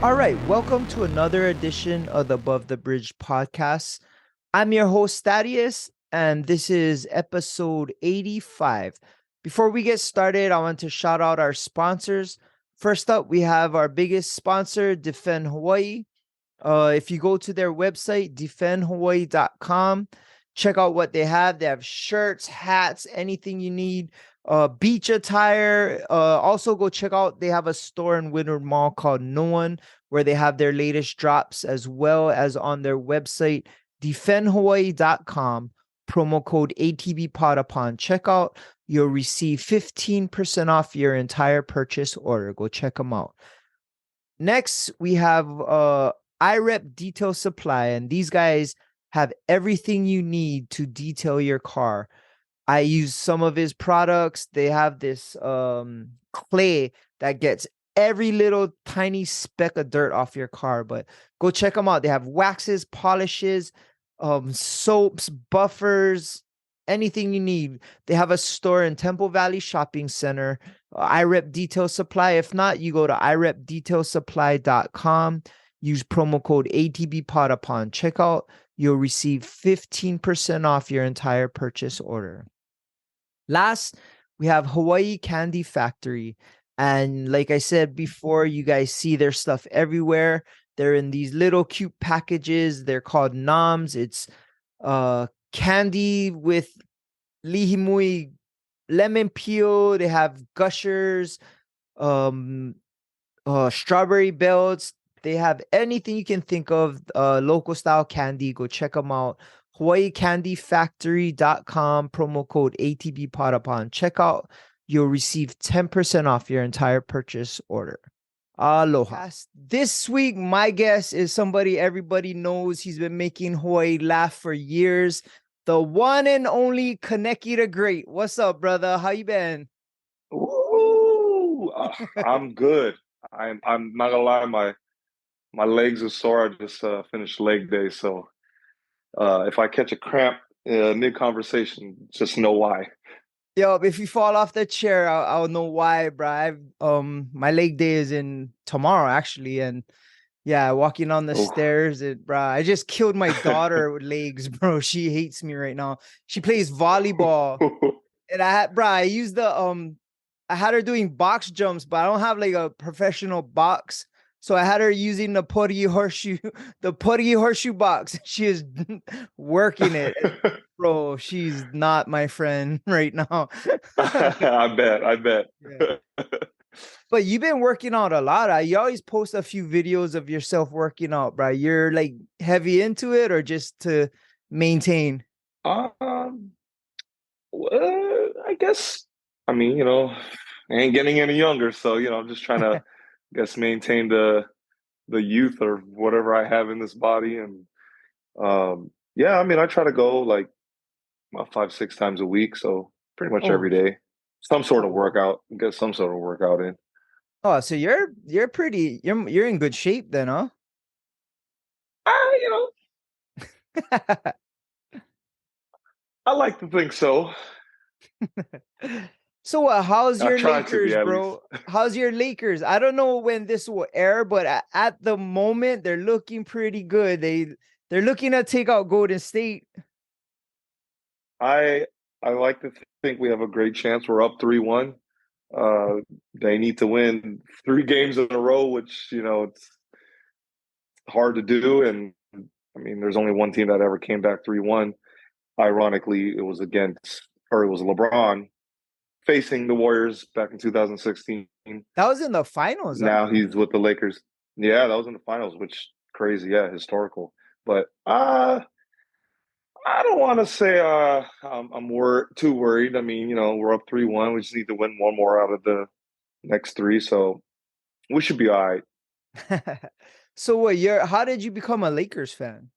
All right, welcome to another edition of the Above the Bridge podcast. I'm your host, Thaddeus, and this is episode 85. Before we get started, I want to shout out our sponsors. First up, we have our biggest sponsor, Defend Hawaii. If you go to their website, defendhawaii.com, check out what they have. They have shirts, hats, anything you need, beach attire. Also, go check out, they have a store in Woodward Mall called No One, where they have their latest drops, as well as on their website, defendhawaii.com. Promo code ATBpod upon checkout. You'll receive 15% off your entire purchase order. Go check them out. Next, we have IREP Detail Supply, and these guys have everything you need to detail your car. I use some of his products. They have this clay that gets every little tiny speck of dirt off your car, but go check them out. They have waxes, polishes, soaps, buffers, anything you need. They have a store in Temple Valley Shopping Center, IREP Detail Supply. If not, you go to irepdetailsupply.com. Use promo code ATBpod upon checkout. You'll receive 15% off your entire purchase order. Last, we have Hawaii Candy Factory. And like I said before, you guys see their stuff everywhere. They're in these little cute packages. They're called noms. It's candy with lihimui lemon peel. They have gushers, strawberry belts. They have anything you can think of, local style candy. Go check them out. HawaiiCandyFactory.com, promo code ATBpod upon checkout. You'll receive 10% off your entire purchase order. Aloha. This week, my guest is somebody everybody knows. He's been making Hawaii laugh for years. The one and only KENEKE the Great. What's up, brother? How you been? Ooh, I'm good. I'm not gonna lie, my legs are sore. I just finished leg day, so if I catch a cramp mid conversation, just know why. Yo, if you fall off the chair, I'll know why, bro. My leg day is in tomorrow, actually, and yeah, walking on the Oh, stairs, bro. I just killed my daughter with legs, bro. She hates me right now. She plays volleyball, and I used I had her doing box jumps, but I don't have like a professional box. So I had her using the putty horseshoe, the putty horseshoe box. She is working it. Bro, she's not my friend right now. I bet. Yeah. But you've been working out a lot. You always post a few videos of yourself working out, bro. You're like heavy into it or just to maintain? Um, I guess I mean, I ain't getting any younger, so I'm just trying to, guess, maintain the youth or whatever I have in this body, and yeah, I mean, I try to go like about 5, 6 times a week, so pretty much every Oh, day, some sort of oh, workout, get some sort of workout in. oh, so you're pretty you're in good shape then, huh? I, I like to think so. So how's I your try to be Lakers, at least. bro? How's your Lakers? I don't know when this will air, but at the moment they're looking pretty good. They're looking to take out Golden State. I I like to think we have a great chance. We're up 3-1. Uh, they need to win 3 games in a row, which it's hard to do. And I mean, there's only one team that ever came back 3-1. Ironically, it was LeBron facing the Warriors back in 2016. That was in the finals, huh? Now he's with the Lakers. Yeah, that was in the finals, which crazy, yeah, historical. But I don't want to say I'm too worried. I mean, we're up 3-1. We just need to win one more out of the next three, so we should be all right. So what you're how did you become a Lakers fan?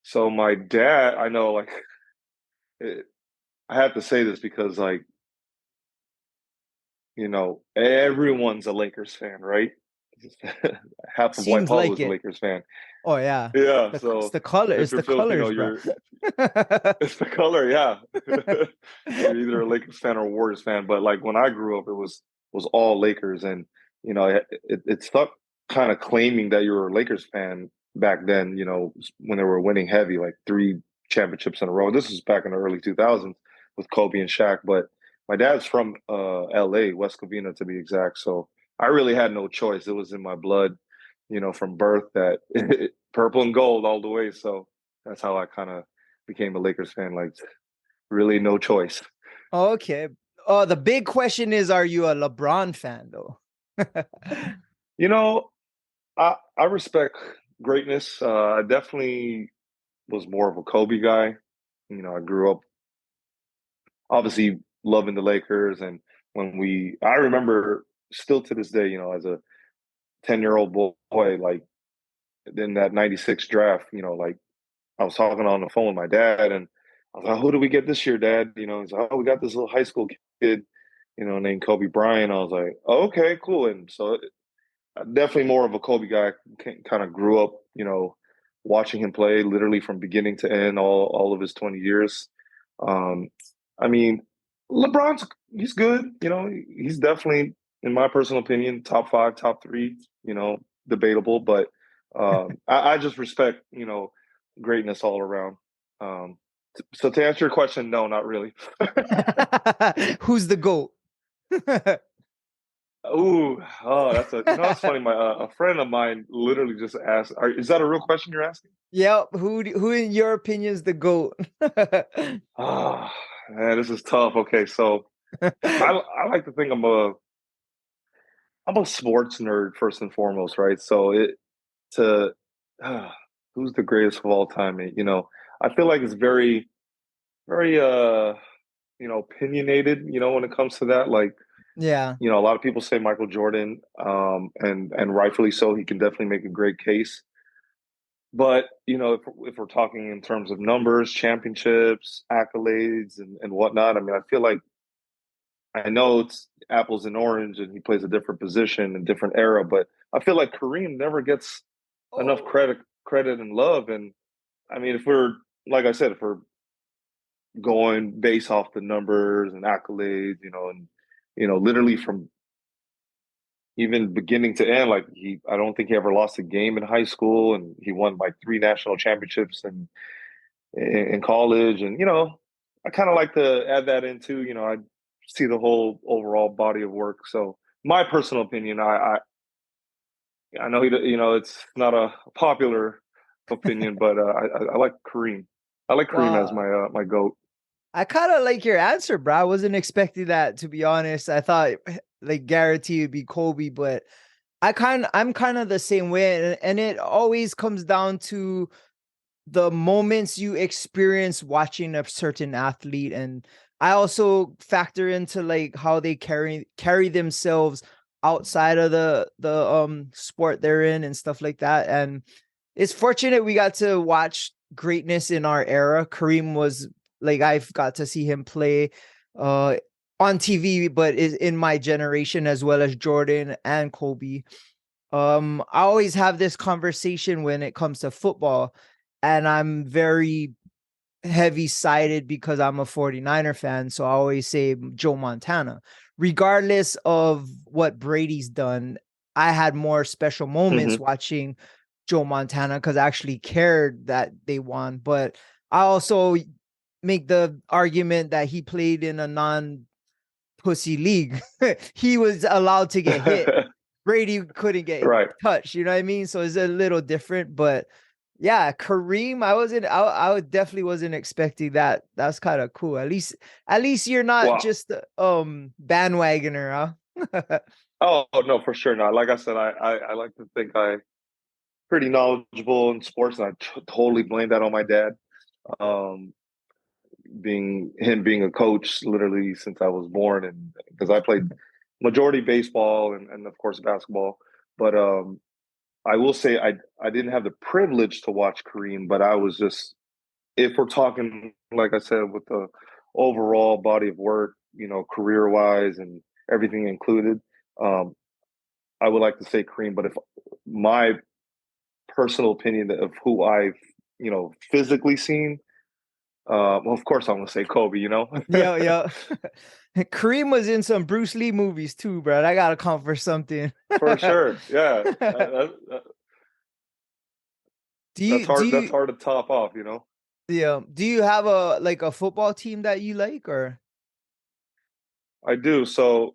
So my dad, I know, like, it, I have to say this because, like, everyone's a Lakers fan, right? Half of White Seems Paul like is a it. Lakers fan. Oh yeah. Yeah, It's so the color, if it's you're the Filipino, colors, bro. you're it's the color, yeah. You're either a Lakers fan or a Warriors fan. But like when I grew up, it was all Lakers, and it stuck kind of claiming that you were a Lakers fan back then, when they were winning heavy, like three championships in a row. This was back in the early 2000s with Kobe and Shaq. But my dad's from LA, West Covina to be exact. So I really had no choice. It was in my blood, from birth that purple and gold all the way. So that's how I kind of became a Lakers fan. Like, really, no choice. Okay. Oh, the big question is, are you a LeBron fan though? You know, I respect greatness. I definitely was more of a Kobe guy. I grew up obviously loving the Lakers, and I remember still to this day, as a 10-year-old boy, like in that '96 draft, like I was talking on the phone with my dad, and I was like, "Who do we get this year, Dad?" He's like, "Oh, we got this little high school kid, named Kobe Bryant." I was like, oh, "Okay, cool." And so definitely more of a Kobe guy. Kind of grew up, watching him play literally from beginning to end, all of his 20 years. Um, I mean, LeBron's he's good. He's definitely, in my personal opinion, top five, top three. Debatable, but I just respect greatness all around. So to answer your question, no, not really. Who's the GOAT? Ooh, oh, that's funny. A friend of mine literally just asked, "Is that a real question you're asking?" Yep. Who in your opinion is the GOAT? Oh, man, this is tough. Okay, so I like to think I'm a sports nerd first and foremost, right? So to uh, who's the greatest of all time? I feel like it's very very opinionated. When it comes to that, like Yeah. a lot of people say Michael Jordan, and rightfully so. He can definitely make a great case. But if we're talking in terms of numbers, championships, accolades, and whatnot, I mean, I feel like I know it's apples and orange, and he plays a different position and different era, but I feel like Kareem never gets enough Oh. credit and love. And I mean, if we're like I said, if we're going based off the numbers and accolades, and literally from even beginning to end, like I don't think he ever lost a game in high school, and he won like three national championships in college. And I kind of like to add that into, I see the whole overall body of work. So my personal opinion, I know it's not a popular opinion, but I like Kareem. I like Kareem as Wow. my goat. I kind of like your answer, bro. I wasn't expecting that, to be honest. I thought like guarantee would be Kobe, but I'm kind of the same way, and it always comes down to the moments you experience watching a certain athlete. And I also factor into like how they carry themselves outside of the sport they're in and stuff like that. And it's fortunate we got to watch greatness in our era. Kareem was like, I've got to see him play uh on TV, but is in my generation, as well as Jordan and Kobe. I always have this conversation when it comes to football, and I'm very heavy sided because I'm a 49er fan. So I always say Joe Montana. Regardless of what Brady's done, I had more special moments Hmm. watching Joe Montana because I actually cared that they won. But I also make the argument that he played in a non pussy league. He was allowed to get hit. Brady couldn't get Right. touched, you know what I mean? So it's a little different, but yeah, Kareem, I definitely wasn't expecting that. That's kind of cool. At least you're not Wow. just bandwagoner, huh? Oh no, for sure not. Like I said, I like to think I pretty knowledgeable in sports, and I totally blame that on my dad. Um, being a coach literally since I was born, and because I played majority baseball and of course basketball. But I will say I didn't have the privilege to watch Kareem, but I was just, if we're talking, like I said, with the overall body of work, career wise and everything included, um, I would like to say Kareem. But if my personal opinion of who I've physically seen, Well, of course I'm gonna say Kobe. You know, Yeah, yeah. Kareem was in some Bruce Lee movies too, bro. I gotta count for something. for sure. Yeah, Do that's you do hard. That's you hard to top off. You know. yeah, do you have a like a football team that you like or I do. So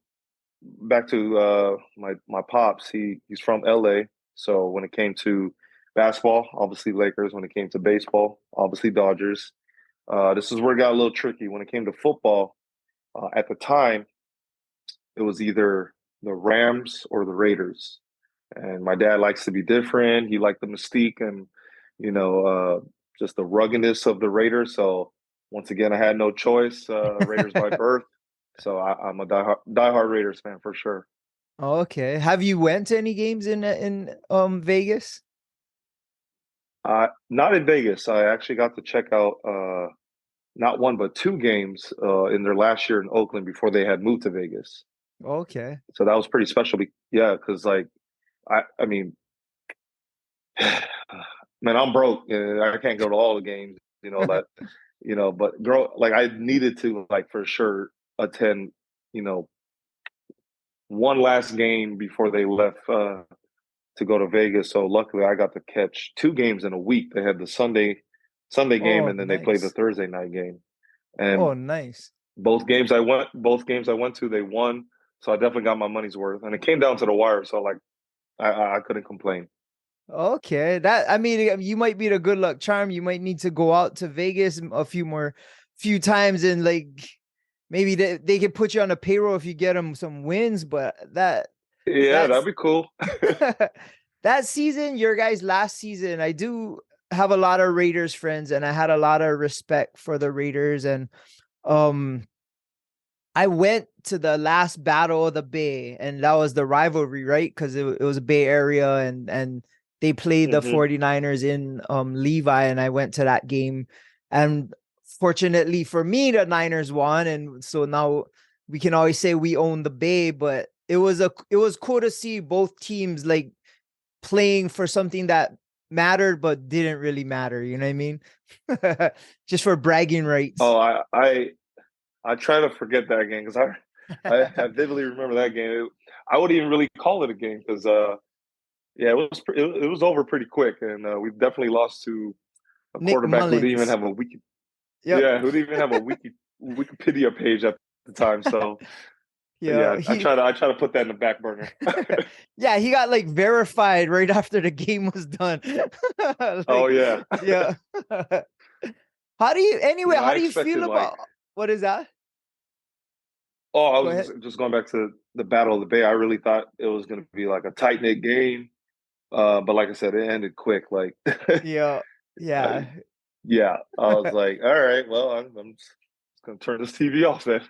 back to my pops. He's from LA. So when it came to basketball, obviously Lakers. When it came to baseball, obviously Dodgers. This is where it got a little tricky. When it came to football, at the time, it was either the Rams or the Raiders. And my dad likes to be different. He liked the mystique and, you know, just the ruggedness of the Raiders. So once again, I had no choice. Raiders by birth. So I'm a diehard Raiders fan for sure. Oh, okay. Have you went to any games in Vegas? Not in Vegas. I actually got to check out not one but two games in their last year in Oakland before they had moved to Vegas. Okay. So that was pretty special. Yeah, because like I mean, man, I'm broke. And I can't go to all the games. You know that. You know, but girl, like I needed to like for sure attend. You know, one last game before they left to go to Vegas. So luckily, I got to catch two games in a week. They had the Sunday game, Oh, and then they played the nice. Thursday night game. And Oh, nice. both games I went to, they won. So I definitely got my money's worth, and it came down to the wire. So like, I couldn't complain. Okay. That I mean, you might be the good luck charm. You might need to go out to Vegas a few times and like maybe they could put you on a payroll if you get them some wins, but Yeah, that'd that's be cool. that season, your guys' last season, I do have a lot of Raiders friends and I had a lot of respect for the Raiders and um I went to the last battle of the Bay, and that was the rivalry, right? Because it was a Bay Area, and they played the Hmm. 49ers in Levi, and I went to that game. And fortunately for me, the Niners won, and so now we can always say we own the Bay. But it was cool to see both teams like playing for something that mattered but didn't really matter. You know what I mean? Just for bragging rights. Oh, I try to forget that game because I vividly remember that game. I wouldn't even really call it a game because yeah, it was over pretty quick, and we definitely lost to a Nick quarterback who didn't even Mullins. have a wiki. Yep. Yeah, who didn't even have a Wikipedia page at the time. So Yeah, yeah, I try to put that in the back burner. yeah, he got like verified right after the game was done. Oh Like, yeah, yeah. How do you you anyway, know, how I do you feel expected like about what is that? I Go was ahead. just going back to the Battle of the Bay. I really thought it was going to be like a tight knit game, but like I said, it ended quick. Like Yeah. uh, Yeah. yeah, I was like, all right, well, I'm just gonna turn this TV off then.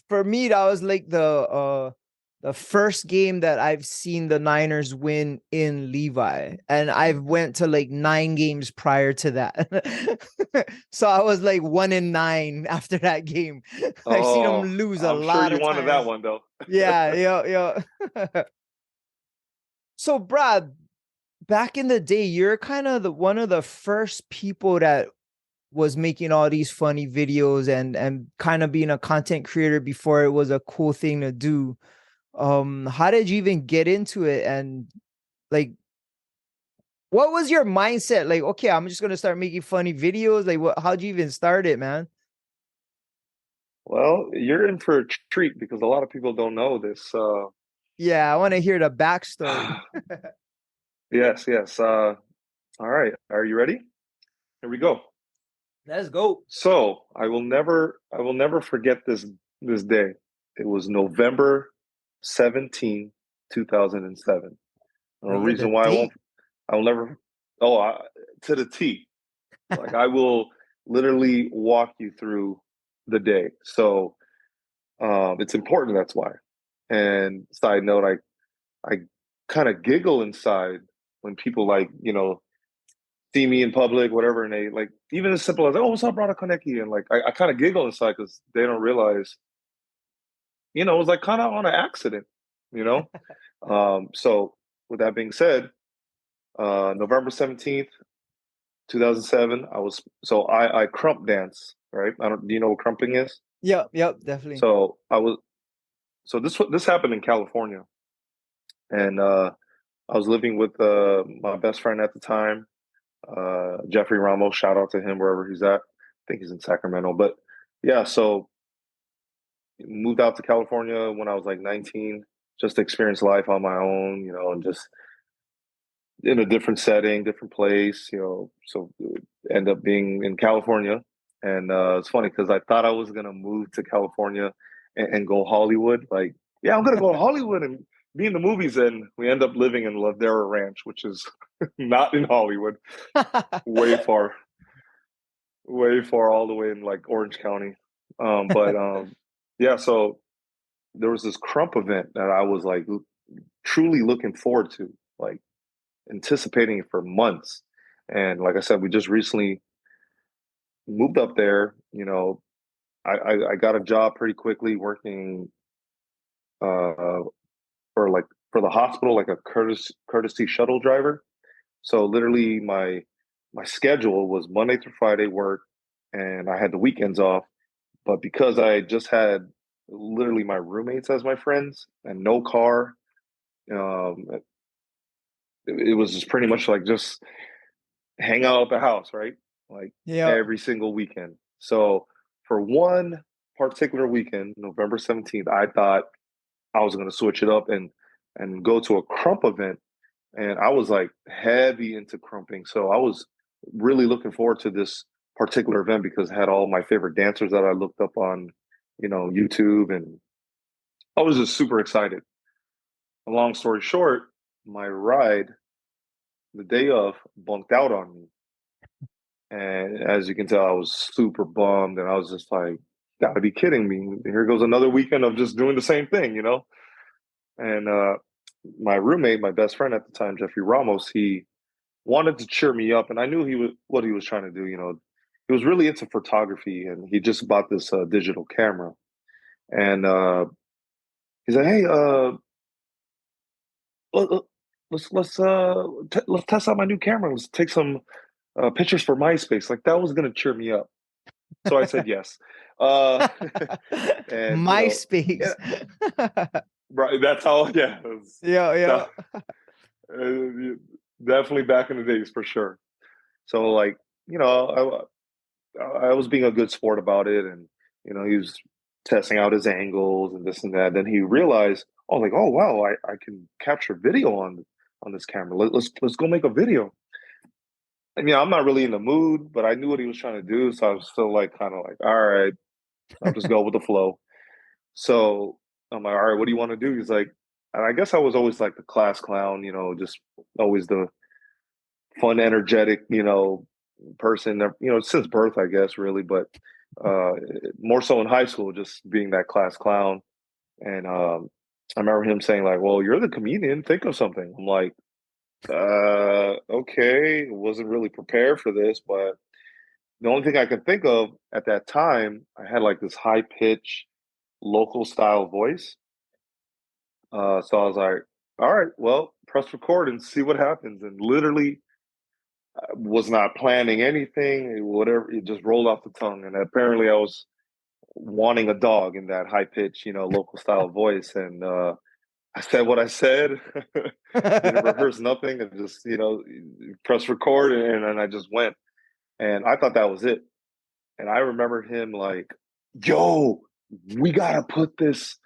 For me, that was like the first game that I've seen the Niners win in Levi. And I've went to like 9 games prior to that. So I was like 1-9 after that game. I've seen them Oh, lose a I'm sure lot you of wanted that times. one though. Yeah, yeah, yeah. So Brad, back in the day, you're kind of the one of the first people that was making all these funny videos and kind of being a content creator before it was a cool thing to do. How did you even get into it? And like what was your mindset? Like, okay, I'm just gonna start making funny videos. Like how'd you even start it, man? Well, you're in for a treat because a lot of people don't know this. Yeah, I want to hear the backstory. Yes, yes. All right, are you ready? Here we go. Let's go. So I will never forget this day. It was November 17, 2007. And the Oh, yeah, the reason why date. I will never, oh, to the T. Like I will literally walk you through the day. So it's important. That's why. And side note, I kind of giggle inside when people like see me in public, whatever, and they like even as simple as oh, what's up, brother Koneki, and like I kind of giggle inside because they don't realize it was like kind of on an accident, you know. So with that being said, November 17th, 2007, I crump dance right? I don't. Do you know what crumping is? Yep, yep, definitely. So this happened in California, and I was living with my best friend at the time, Jeffrey Ramos. Shout out to him wherever he's at. I think he's in Sacramento, but yeah. So moved out to California when I was like 19, just to experience life on my own, and just in a different setting, different place, So end up being in California, and it's funny because I thought I was gonna move to California and go Hollywood. Like, yeah, I'm gonna go to Hollywood and be in the movies, and we end up living in Ladera Ranch, which is not in Hollywood, way far, way far, all the way in like Orange County. But yeah, so there was this Crump event that I was like truly looking forward to, like anticipating it for months. And like I said, we just recently moved up there. I got a job pretty quickly working uh, for the hospital, like a courtesy shuttle driver. So literally, my schedule was Monday through Friday work, and I had the weekends off. But because I just had literally my roommates as my friends and no car, it was just pretty much like just hang out at the house, right? Like Yep. every single weekend. So for one particular weekend, November 17th, I thought I was going to switch it up and go to a crump event. And I was like heavy into crumping. So I was really looking forward to this particular event because it had all my favorite dancers that I looked up on, YouTube. And I was just super excited. A long story short, my ride the day of bunked out on me. And as you can tell, I was super bummed, and I was just like, "Gotta be kidding me! Here goes another weekend of just doing the same thing." And my roommate, my best friend at the time, Jeffrey Ramos, he wanted to cheer me up, and I knew he was what he was trying to do. He was really into photography, and he just bought this digital camera, and he's like, "Hey, let, let- let's test out my new camera. Let's take some pictures for MySpace." Like that was gonna cheer me up. So I said yes. Uh, and MySpace. yeah, right. That's how. Yeah, Yeah, yeah. that, definitely back in the days for sure. So like, you know, I was being a good sport about it, and he was testing out his angles and this and that. Then he realized, oh, like, oh wow, I can capture video on this camera. Let's go make a video. And I'm not really in the mood, but I knew what he was trying to do, so I was still like, kind of like, all right, I'll just go with the flow. So I'm like, all right, what do you want to do? He's like, and I guess I was always like the class clown, just always the fun, energetic, person, since birth, I guess, really, but uh, more so in high school, just being that class clown. And I remember him saying like, well, you're the comedian, think of something. I'm like, okay, wasn't really prepared for this, but the only thing I could think of at that time, I had like this high pitch local style voice. So I was like, all right, well, press record and see what happens. And literally was not planning anything, whatever, it just rolled off the tongue. And apparently I was wanting a dog in that high pitch, local style voice. And I said what I said, didn't rehearse nothing, and just, press record. And I just went. And I thought that was it. And I remember him like, yo, we gotta put this,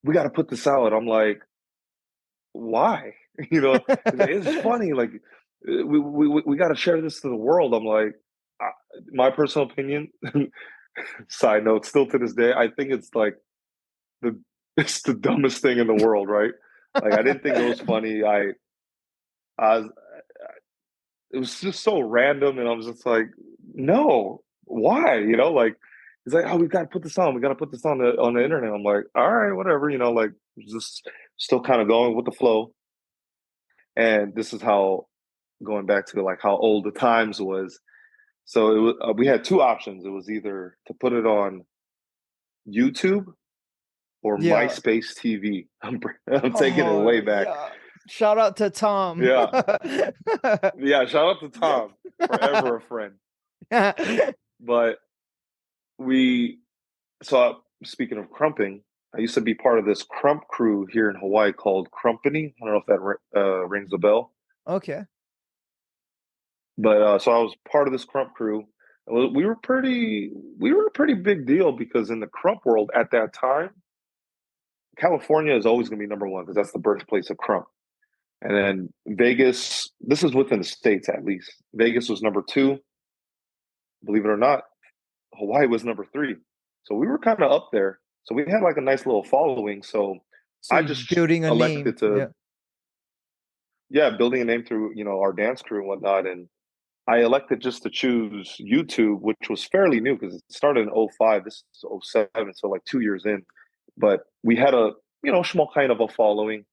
we gotta put this out. I'm like, why? He's like, it's funny. Like, we got to share this to the world. I'm like, I, my personal opinion. Side note, still to this day, I think it's like the it's the dumbest thing in the world, right? Like, I didn't think it was funny. I was, it was just so random, and I was just like, no, why? Like he's like, oh, we got to put this on. We got to put this on the internet. I'm like, all right, whatever. Like just still kind of going with the flow. And this is how, going back to like how old the Times was. So we had two options. It was either to put it on YouTube or Yeah. MySpace TV. I'm taking it Oh, way back. yeah. Shout out to Tom. Yeah, yeah. Shout out to Tom, forever a friend. But we speaking of crumping, I used to be part of this crump crew here in Hawaii called Crumpany. I don't know if that rings a bell, Okay. but so I was part of this crump crew. We were we were a pretty big deal because in the crump world at that time, California is always going to be number one because that's the birthplace of crump. And then Vegas, this is within the states at least. Vegas was number two. Believe it or not, Hawaii was number three. So we were kind of up there. So we had like a nice little following. So So I you're just building a name. elected to, Yeah. yeah, building a name through, our dance crew and whatnot. And I elected just to choose YouTube, which was fairly new because it started in '05. This is '07, so like 2 years in. But we had a, small kind of a following,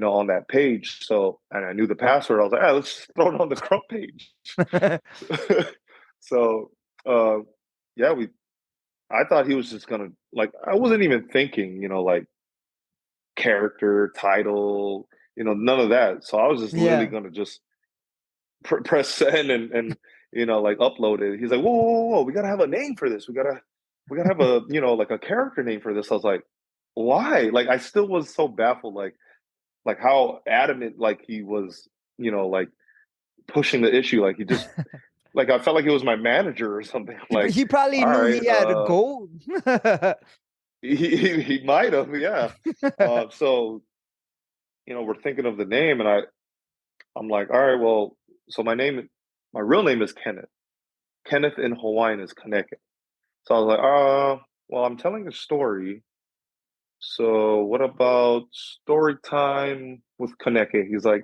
on that page. So, and I knew the password. I was like, let's just throw it on the Crump page. So, uh, yeah, I thought he was just gonna like. I wasn't even thinking, like character, title, none of that. So I was just literally Yeah. gonna just press send and like upload it. He's like, whoa, whoa, whoa, whoa, we gotta have a name for this. We gotta have a like a character name for this. I was like, why? Like I still was so baffled, like how adamant like he was, like pushing the issue. Like he just like I felt like it was my manager or something. I'm like, He probably all knew right, he had gold. he might have, yeah. So we're thinking of the name, and I'm like, all right, well, so my real name is Kenneth. Kenneth in Hawaiian is Keneke. So I was like, well, I'm telling a story. So what about story time with Keneke? He's like,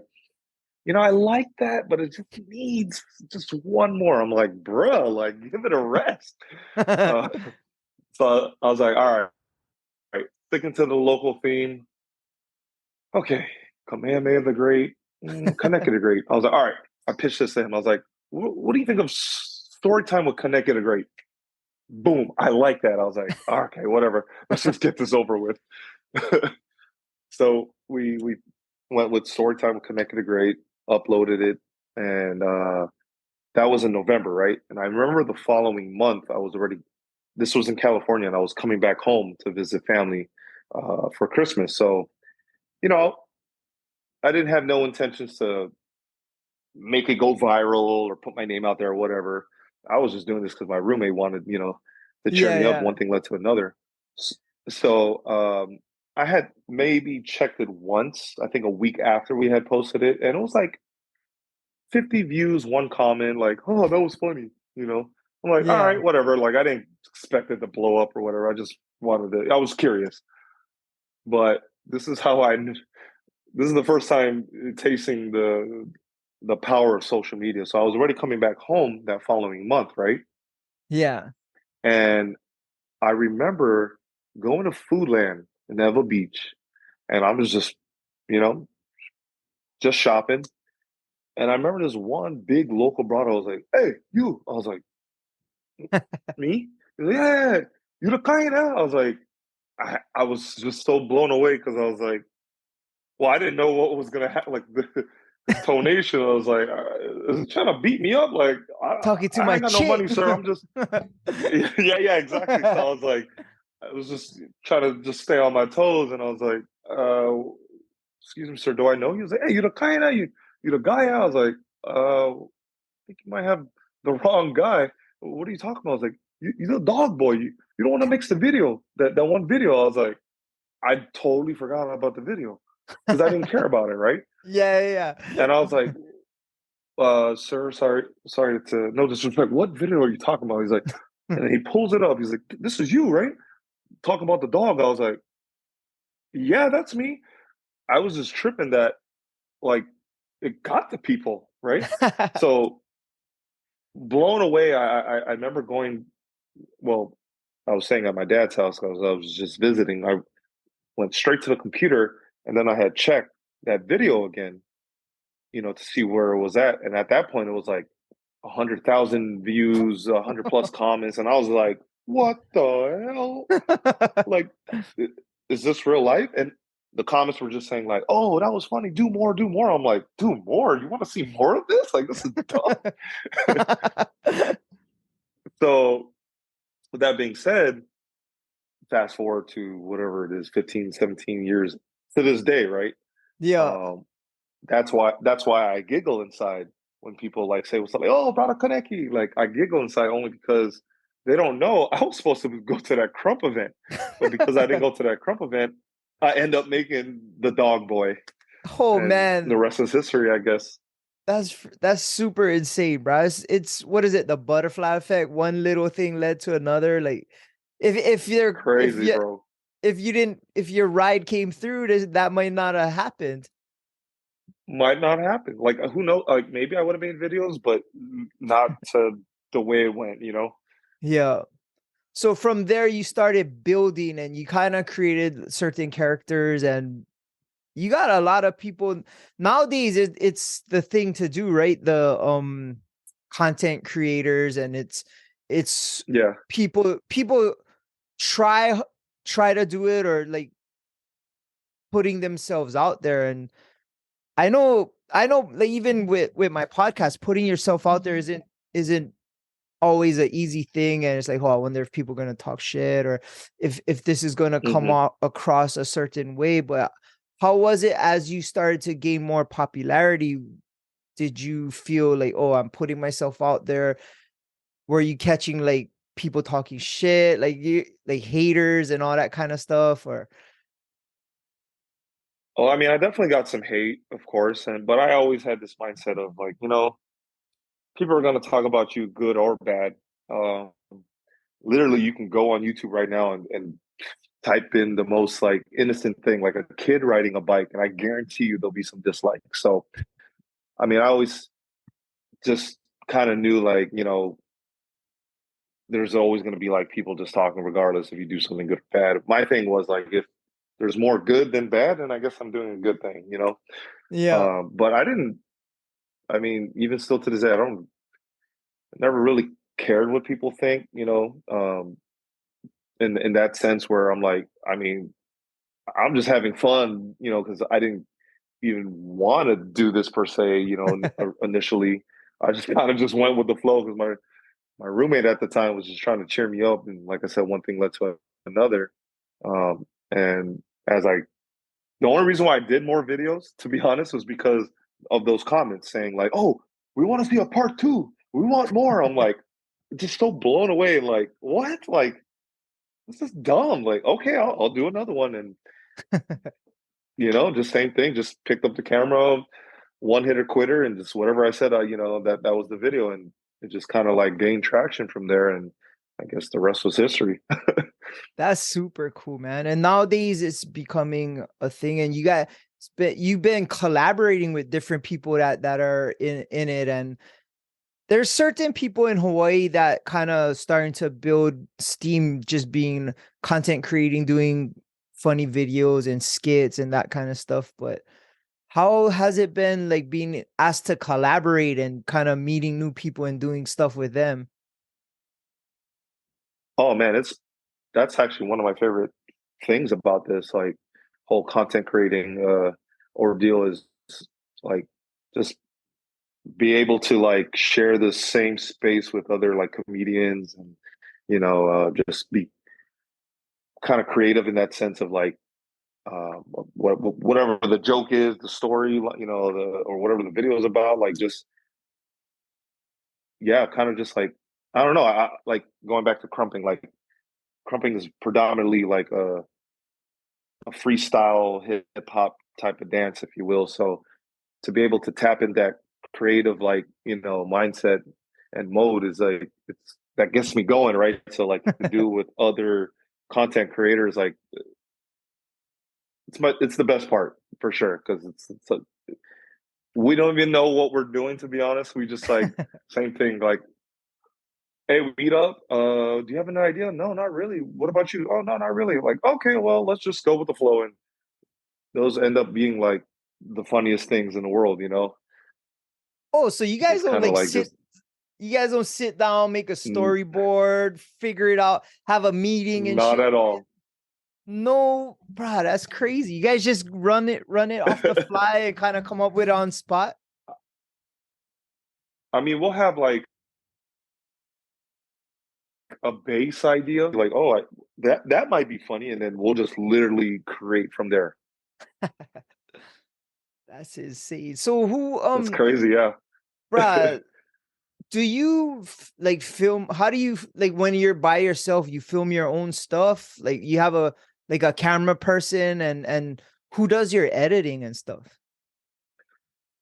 I like that, but it just needs just one more. I'm like, bruh, like give it a rest. Uh, so I was like, all right, sticking to the local theme. Okay, Kamehameha the Great, Keneke the Great. I was like, all right. I pitched this to him. I was like, what do you think of story time with Keneke the Great? Boom, I like that. I was like, okay, whatever. Let's just get this over with. So we went with Storytime with Connected the Great, uploaded it, and that was in November, right? And I remember the following month, I was already. This was in California, and I was coming back home to visit family for Christmas. So you know, I didn't have no intentions to make it go viral or put my name out there or whatever. I was just doing this because my roommate wanted, to cheer Yeah, me up. yeah. One thing led to another. So I had maybe checked it once, I think a week after we had posted it, and it was like 50 views, one comment, like, oh, that was funny. I'm like, all Yeah. right, whatever. Like, I didn't expect it to blow up or whatever. I just wanted to, I was curious. But this is the first time tasting the power of social media. So I was already coming back home that following month, right? Yeah. And I remember going to Foodland in Neville Beach, and I was just shopping. And I remember this one big local broad. I was like, "Hey, you!" I was like, "Me?" He's like, "Yeah, you the kind now?" I was like, I was just so blown away because I was like, well, I didn't know what was gonna happen. Like the tonation, I was like, is it trying to beat me up? Like, Talking to I my ain't got no chick. money, sir. I'm just, yeah, yeah, exactly. So I was like, I was just trying to just stay on my toes, and I was like, excuse me, sir, do I know you? He was like, hey, you the guy now? You the guy? I was like, I think you might have the wrong guy. What are you talking about? I was like, you're the dog boy. You don't want to mix the video. That one video. I was like, I totally forgot about the video because I didn't care about it, right? Yeah, yeah. And I was like, sir, sorry to no disrespect. What video are you talking about? He's like, and then he pulls it up. He's like, this is you, right? Talking about the dog. I was like, yeah, that's me. I was just tripping that like it got to people, right? So blown away. I remember going. Well, I was staying at my dad's house. I was just visiting. I went straight to the computer, and then I had checked that video again, to see where it was at. And at that point, it was like 100,000 views, 100 plus comments, and I was like, "What the hell? Like, is this real life?" And the comments were just saying like, "Oh, that was funny. Do more, do more." I'm like, "Do more? You want to see more of this? Like, this is dumb." So With that being said, fast forward to whatever it is, 15, 17 years to this day, right? Yeah. Um, that's why I giggle inside when people like say what's like, oh, about a Kaneki. Like I giggle inside only because they don't know I was supposed to go to that Crump event, but because I didn't go to that Crump event, I end up making the dog boy, Oh and man, the rest is history, I guess. that's super insane, bro. It's what is it? The butterfly effect. One little thing led to another. Like if you're Crazy, bro. if you didn't if your ride came through, that might not have happened. Might not happen. Like who knows? Like maybe I would have made videos, but not to the way it went. You know? Yeah. So from there you started building and you kind of created certain characters and you got a lot of people nowadays. It's the thing to do, right? The content creators, and it's Yeah. people try try to do it, or like putting themselves out there. And I know like even with my podcast, putting yourself out there isn't always an easy thing. And it's like, oh, I wonder if people are going to talk shit, or if this is going to come Hmm. off across a certain way. But how was it as you started to gain more popularity? Did you feel like, oh, I'm putting myself out there? Were you catching like people talking shit, like you like haters and all that kind of stuff? Or Oh, I mean, I definitely got some hate, of course, and but I always had this mindset of like, people are going to talk about you good or bad. Uh, Literally, you can go on YouTube right now and type in the most like innocent thing, like a kid riding a bike, and I guarantee you there'll be some dislikes. So, I mean, I always just kind of knew like, there's always going to be like people just talking regardless if you do something good or bad. My thing was like, if there's more good than bad, then I guess I'm doing a good thing. yeah, But I didn't, I mean, even still to this day, I don't, never really cared what people think, in that sense where I'm like, I mean, I'm just having fun, because I didn't even want to do this per se, initially. I just kind of just went with the flow because my roommate at the time was just trying to cheer me up, and like I said, one thing led to another. And as I, the only reason why I did more videos, to be honest, was because of those comments saying like, "Oh, we want to see a part two. We want more." I'm like, just so blown away. Like, what? Like, this is dumb. Like, okay, I'll do another one, and just same thing. Just picked up the camera, one hitter quitter, and just whatever I said, that was the video, and it just kind of like gained traction from there, and I guess the rest was history. that's super cool, man. And nowadays it's becoming a thing, and you've been collaborating with different people that are in it. And there's certain people in Hawaii that kind of starting to build steam, just being content creating, doing funny videos and skits and that kind of stuff. But how has it been like being asked to collaborate and kind of meeting new people and doing stuff with them? Oh man, that's actually one of my favorite things about this like whole content creating ordeal is like just be able to like share the same space with other like comedians and just be kind of creative in that sense of like whatever the joke is, the story, or whatever the video is about, like just yeah, kind of just like I don't know, like going back to crumping, like crumping is predominantly like a freestyle hip hop type of dance, if you will. So to be able to tap in that creative, like mindset and mode is like it's that gets me going, right? So like to do with other content creators, like it's the best part for sure because it's a, we don't even know what we're doing to be honest. We just like same thing, like hey, we meet up. Do you have an idea? No, not really. What about you? Oh, no, not really. Like, okay, well, let's just go with the flow. And those end up being like the funniest things in the world. Oh, so you guys Just don't kind of like like sit just you guys don't sit down, make a mm, storyboard, figure it out, have a meeting and not shit? at all. No, bro, that's crazy. You guys just run it off the fly and kind of come up with it on spot. I mean, we'll have like a base idea, like, oh, that might be funny, and then we'll just literally create from there. That's insane. So who It's crazy, yeah. bruh, do you like film? How do you like when you're by yourself, you film your own stuff? Like you have a like a camera person and who does your editing and stuff?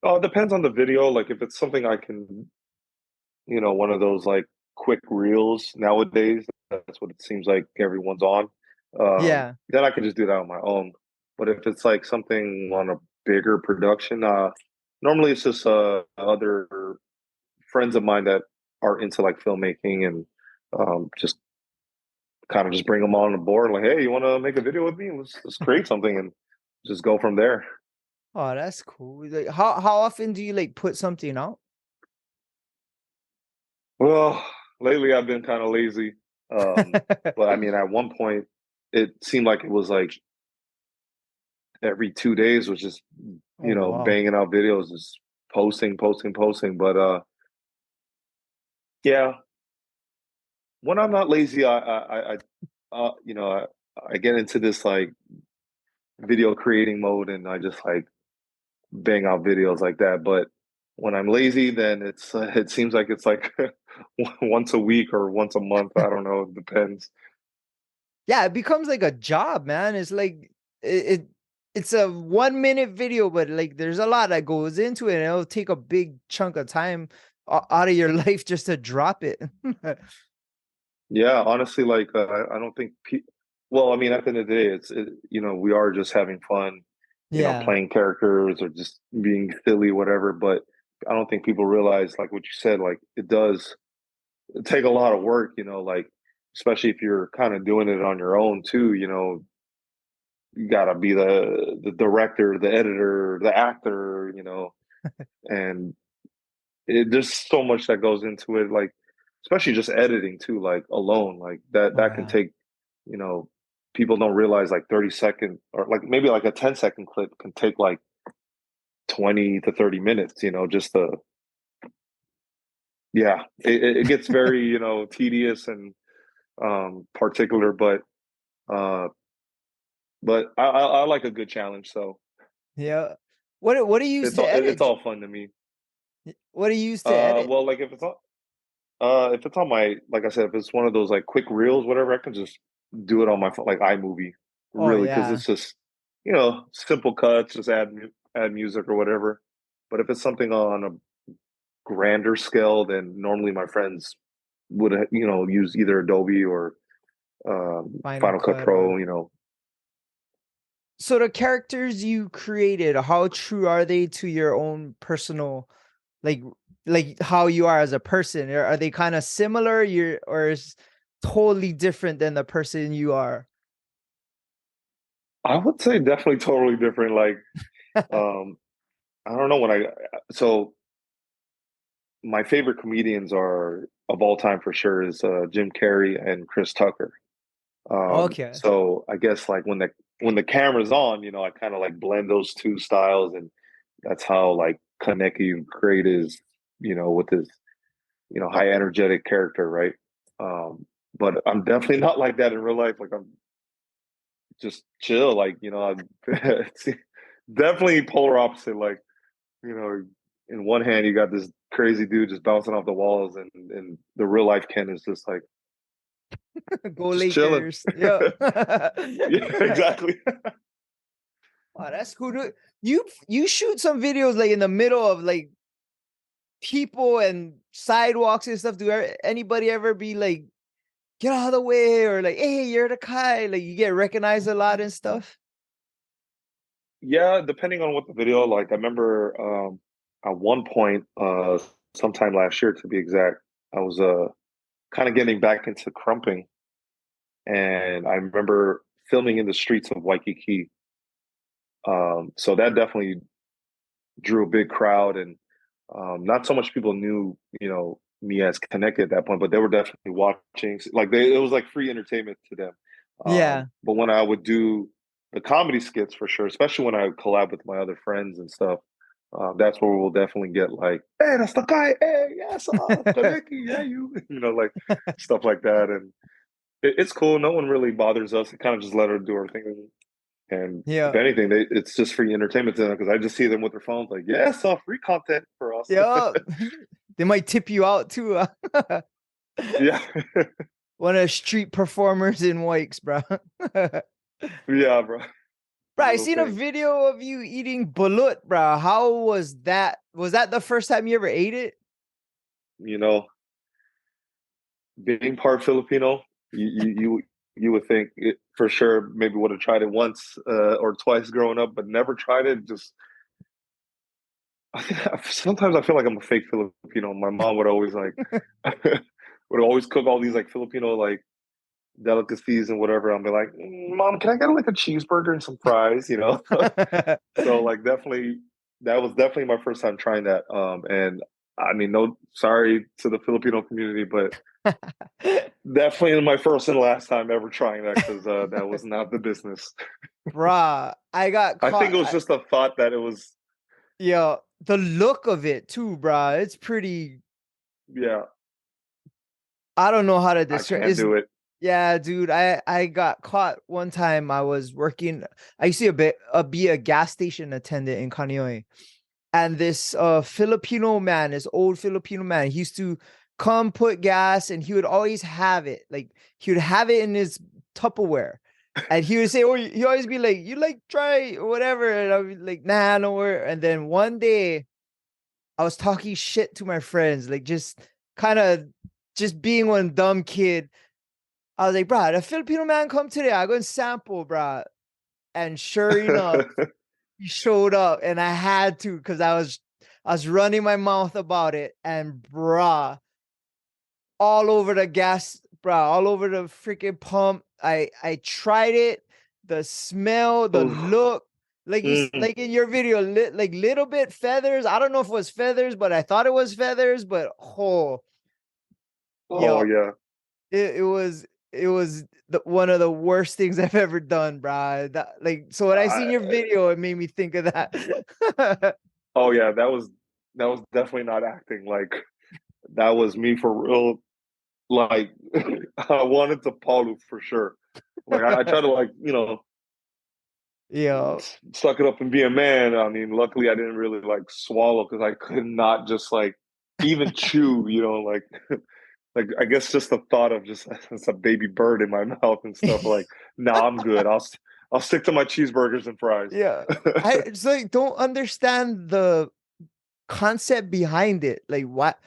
Oh, it depends on the video. Like if it's something I can, one of those like quick reels nowadays, that's what it seems like everyone's on. Yeah. Then I can just do that on my own. But if it's like something on a bigger production, normally it's just other friends of mine that are into like filmmaking and just kind of just bring them on board. Like, hey, you want to make a video with me? Let's create something and just go from there. Oh, that's cool. Like how often do you like put something out? Well, lately I've been kind of lazy. But I mean, at one point, it seemed like it was like every 2 days was just, Oh wow. banging out videos, just posting, posting, posting. But yeah, when I'm not lazy, I get into this like video creating mode, and I just like bang out videos like that. But when I'm lazy, then it seems like it's like once a week or once a month. I don't know. It depends. Yeah, it becomes like a job, man. It's like it it's a 1 minute video, but like there's a lot that goes into it, and it'll take a big chunk of time out of your life just to drop it. Yeah, honestly, like I don't think well, I mean, at the end of the day, we are just having fun, Yeah. playing characters or just being silly, whatever. But I don't think people realize, like what you said, like it does take a lot of work, like especially if you're kind of doing it on your own too. You gotta be the director, the editor, the actor, and there's so much that goes into it, like especially just editing too, like alone, like Oh that can yeah. take, you know, people don't realize like 30 second or like maybe like a 10-second clip can take like 20 to 30 minutes, just to yeah, it gets very, tedious and particular, uh but I like a good challenge, so Yeah. What do you use to it's edit? all fun to me. What do you use to edit? Well, like if it's on my, like I said, if it's one of those like quick reels, whatever, I can just do it on my phone, like iMovie, Oh really, because yeah. it's just, simple cuts, just add music or whatever. But if it's something on a grander scale, then normally my friends would, use either Adobe or Final Final Cut Cut or Pro. so the characters you created, how true are they to your own personal like like how you are as a person? Are they kind of similar? You're or is totally different than the person you are? I would say definitely totally different. Like, um, I don't know so my favorite comedians are of all time for sure is Jim Carrey and Chris Tucker. Okay. So I guess like when the camera's on, I kind of like blend those two styles, and that's how like KENEKE the Great is, with his high energetic character, right? Um, but I'm definitely not like that in real life. Like I'm just chill, like I'm it's definitely polar opposite. Like in one hand you got this crazy dude just bouncing off the walls, and the real life Ken is just like Go just chilling. Lakers. Yeah. Yeah, exactly. Oh, that's cool. You shoot some videos like in the middle of like people and sidewalks and stuff. Anybody ever be like, get out of the way, or like, hey, you're the guy? Like you get recognized a lot and stuff. Yeah, depending on what the video, like I remember at one point, sometime last year to be exact, I was kind of getting back into crumping, and I remember filming in the streets of Waikiki. So that definitely drew a big crowd, and not so much people knew, me as KENEKE at that point, but they were definitely watching. Like it was like free entertainment to them. Yeah. But when I would do the comedy skits for sure, especially when I would collab with my other friends and stuff, That's where we'll definitely get like, hey, that's the guy. Hey, yes, Kaneki, yeah, you, like stuff like that. And it's cool. No one really bothers us. It kind of just let her do her thing. And if Yeah. anything, it's just free entertainment to them because I just see them with their phones like, yeah, free content for us. Yeah. They might tip you out too. Yeah. One of the street performers in Wikes, bro. Yeah, bro. Bro, I Real seen a thing. video of you eating balut, bro. How was that? Was that the first time you ever ate it? You know, being part Filipino, you would think it for sure maybe would have tried it once or twice growing up, but never tried it. Just I think sometimes I feel like I'm a fake Filipino. My mom would always like would always cook all these like Filipino like delicacies and whatever. I'll be like, Mom, can I get like a cheeseburger and some fries? So like definitely that was definitely my first time trying that. And I mean, no, sorry to the Filipino community, but definitely my first and last time ever trying that because that was not the business. Bruh, I got I think caught. it was just a thought that it was, Yeah, the look of it too, bruh. It's pretty. yeah, I don't know how to I describe. can't It's do it. yeah, dude. I got caught one time. I was working. I used to be a gas station attendant in Kanioy, and this Filipino man, this old Filipino man, he used to come put gas, and he would always have it. Like he would have it in his Tupperware, and he would say, "Oh," he always be like, "You like try or whatever," and I would be like, "Nah, no worry." And then one day, I was talking shit to my friends, like just kind of just being one dumb kid. I was like, "Bro, the Filipino man come today. I go and sample, bro." And sure enough, he showed up, and I had to because I was running my mouth about it, and bruh, all over the gas, bruh, all over the freaking pump. I tried it, the smell, the Oof. look, Mm. like in your video, like little bit feathers. I don't know if it was feathers, but I thought it was feathers. But oh, Oh yo, yeah. it was one of the worst things I've ever done, bruh. Like so when I seen your I, video, it made me think of that. oh yeah, that was definitely not acting. Like that was me for real. Like I wanted to Paulu for sure. Like I tried to like Yeah. suck it up and be a man. I mean, luckily I didn't really like swallow because I could not just like even chew. Like like I guess just the thought of just it's a baby bird in my mouth and stuff. Like, nah, I'm good. I'll stick to my cheeseburgers and fries. Yeah. I it's like don't understand the concept behind it. Like what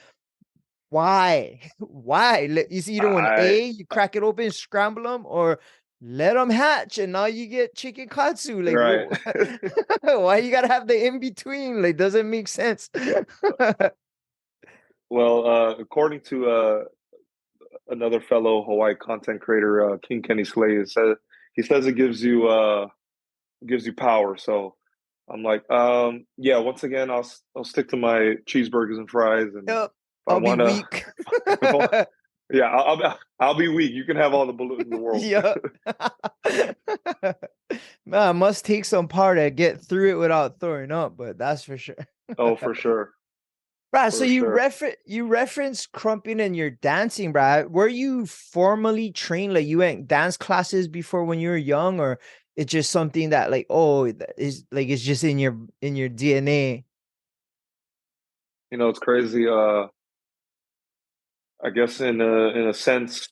why? Why? You see either one I A, you crack it open, scramble them, or let them hatch and now you get chicken katsu. Like right. why you gotta have the in between? Like doesn't make sense. Well, according to another fellow Hawaii content creator, King Kenny Slay, he says it gives you power. So I'm like, yeah. Once again, I'll stick to my cheeseburgers and fries, and Yep. if I I'll be want to, weak. yeah, I'll be weak. You can have all the balloons in the world. Yeah. Man, I must take some part to get through it without throwing up, but that's for sure. Oh, for sure, Bruh, so for sure. you reference crumping and your dancing, bruh. Were you formally trained? Like you went dance classes before when you were young, or it's just something that like, oh, is like it's just in your DNA? It's crazy. I guess in a sense,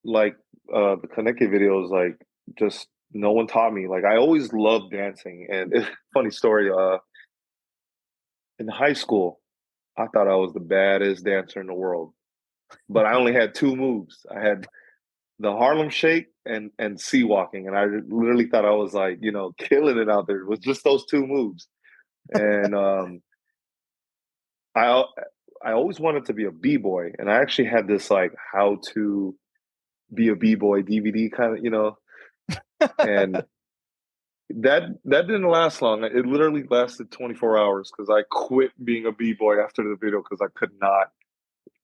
like the Kaneke videos, like just no one taught me. Like I always loved dancing, and funny story. In high school, I thought I was the baddest dancer in the world, but I only had two moves. I had the Harlem Shake and sea walking, and I literally thought I was like killing it out there with just those two moves. And I I always wanted to be a b-boy, and I actually had this like how to be a b-boy DVD kind of and that didn't last long. It literally lasted 24 hours because I quit being a b-boy after the video because I could not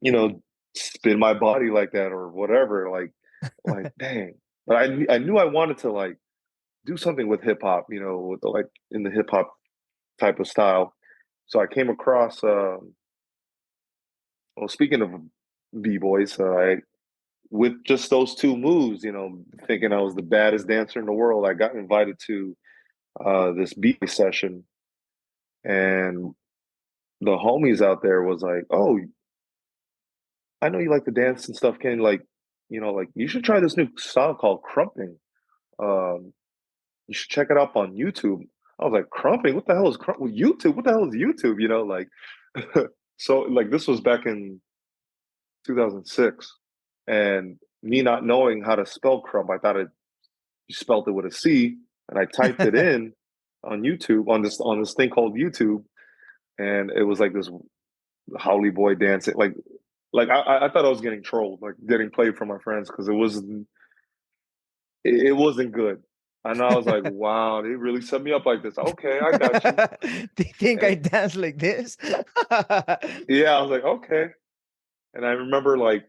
you know spin my body like that or whatever. Like dang. But I knew I wanted to like do something with hip hop, with the, like in the hip hop type of style. So I came across. Well, speaking of b-boys, I with just those two moves, thinking I was the baddest dancer in the world, I got invited to this b-boy session, and the homies out there was like, "Oh, I know you like to dance and stuff, Ken. Like, like you should try this new style called crumping. Um, you should check it out on YouTube." I was like, "Crumping? What the hell is YouTube? What the hell is YouTube?" Like, so like this was back in 2006, and me not knowing how to spell crump, I thought you spelled it with a C, and I typed it in on YouTube on this thing called YouTube, and it was like this Howley boy dancing, like I thought I was getting trolled, like getting played from my friends because it wasn't good. And I was like, wow, they really set me up like this. Okay, I got you. Do you think I And dance like this? yeah, I was like, okay. And I remember like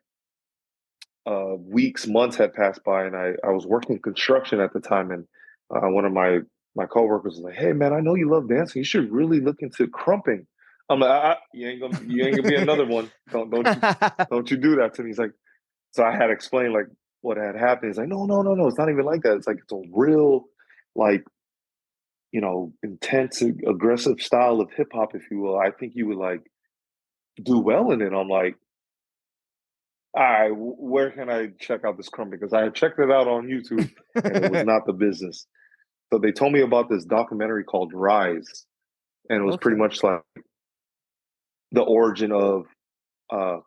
weeks, months had passed by, and I was working construction at the time, and one of my coworkers was like, "Hey, man, I know you love dancing. You should really look into crumping." I'm like, you ain't gonna be another one. Don't you do that to me." He's like, so I had to explain like what had happened. He's like, no, no, no, no, it's not even like that. It's like it's a real like intense, aggressive style of hip hop, if you will. I think you would like do well in it. I'm like, all right, where can I check out this crumb? Because I had checked it out on YouTube and it was not the business. So they told me about this documentary called Rise, and it was pretty Okay. much like the origin of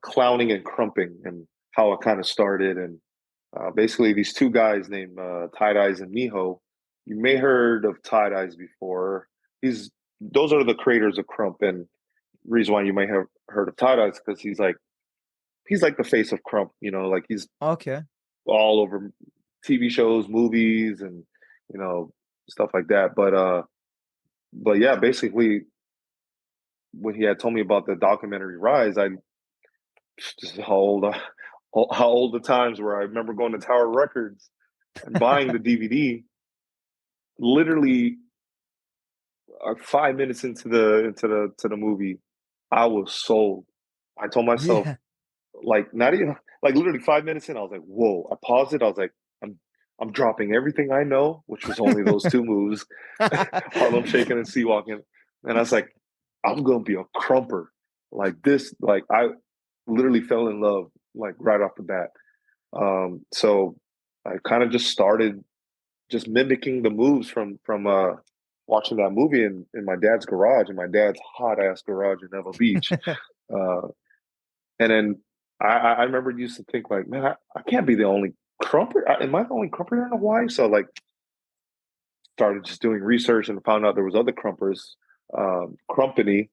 clowning and crumping and how it kind of started. And basically, these two guys named Tight Eyes and Miho. You may heard of Tight Eyes before. Those are the creators of Crump, and reason why you may have heard of Tight Eyes because he's like the face of Crump. Like he's Okay. all over TV shows, movies, and you know stuff like that. But yeah, basically, when he had told me about the documentary Rise, I just how old the times were. I remember going to Tower Records and buying the DVD. Literally, 5 minutes into the movie, I was sold. I told myself, Yeah. like, not even like literally 5 minutes in, I was like, whoa. I paused it. I was like, I'm dropping everything I know, which was only those two moves, Harlem shaking and sea walking. And I was like, I'm gonna be a crumper. Like this, like I literally fell in love like right off the bat. So I kind of just started just mimicking the moves from watching that movie in my dad's garage, in my dad's hot ass garage in Neville Beach. Uh, and then I remember used to think like, man, I can't be the only crumper. Am I the only crumper in Hawaii? So like started just doing research and found out there was other crumpers. Crumpany,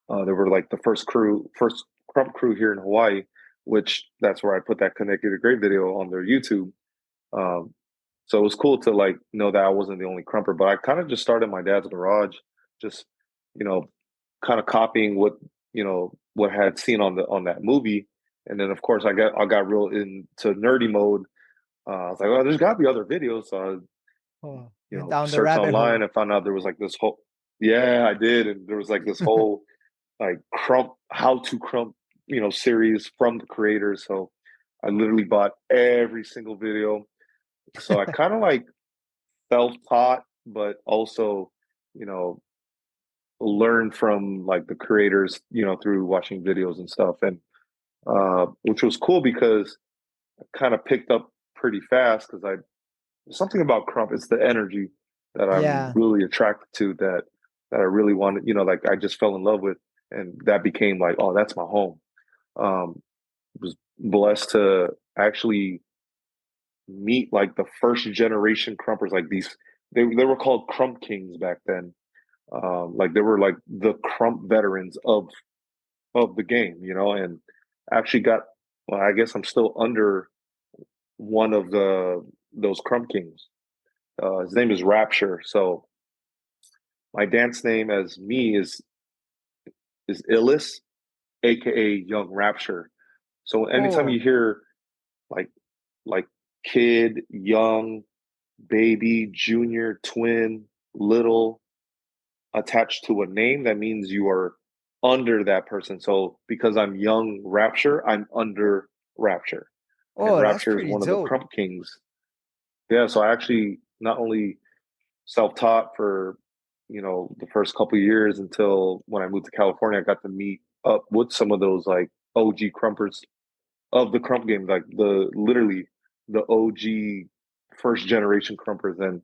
they were like the first crump crew here in Hawaii, which that's where I put that KENEKE the Great video on their YouTube. Um, so it was cool to like know that I wasn't the only crumper, but I kind of just started my dad's garage, just you know, kind of copying what I had seen on that movie, and then of course I got real into nerdy mode. I was like, oh, there's got to be other videos, so I Oh, went down the searched rabbit online hole. and found out there was like this whole, yeah, I did, and there was like this whole like crump how to crump series from the creators. So I literally bought every single video. So I kind of like self-taught, but also, you know, learn from like the creators, through watching videos and stuff. And which was cool because I kind of picked up pretty fast because something about Crump, it's the energy that I'm Yeah. really attracted to that I really wanted, like I just fell in love with. And that became like, oh, that's my home. Was blessed to actually meet like the first generation crumpers, like these they were called crump kings back then. Like they were like the crump veterans of the game, and actually got, well, I guess I'm still under one of those crump kings. His name is Rapture. So my dance name as me is Illis, aka Young Rapture. So anytime you Oh, hear like like kid, young, baby, junior, twin, little, attached to a name, that means you are under that person. So because I'm young Rapture, I'm under Rapture. And Oh, that's Rapture is pretty one of the dope. Crump Kings. Yeah, so I actually not only self-taught for, the first couple of years until when I moved to California, I got to meet up with some of those like OG crumpers of the crump game, like the literally the OG first generation crumpers, and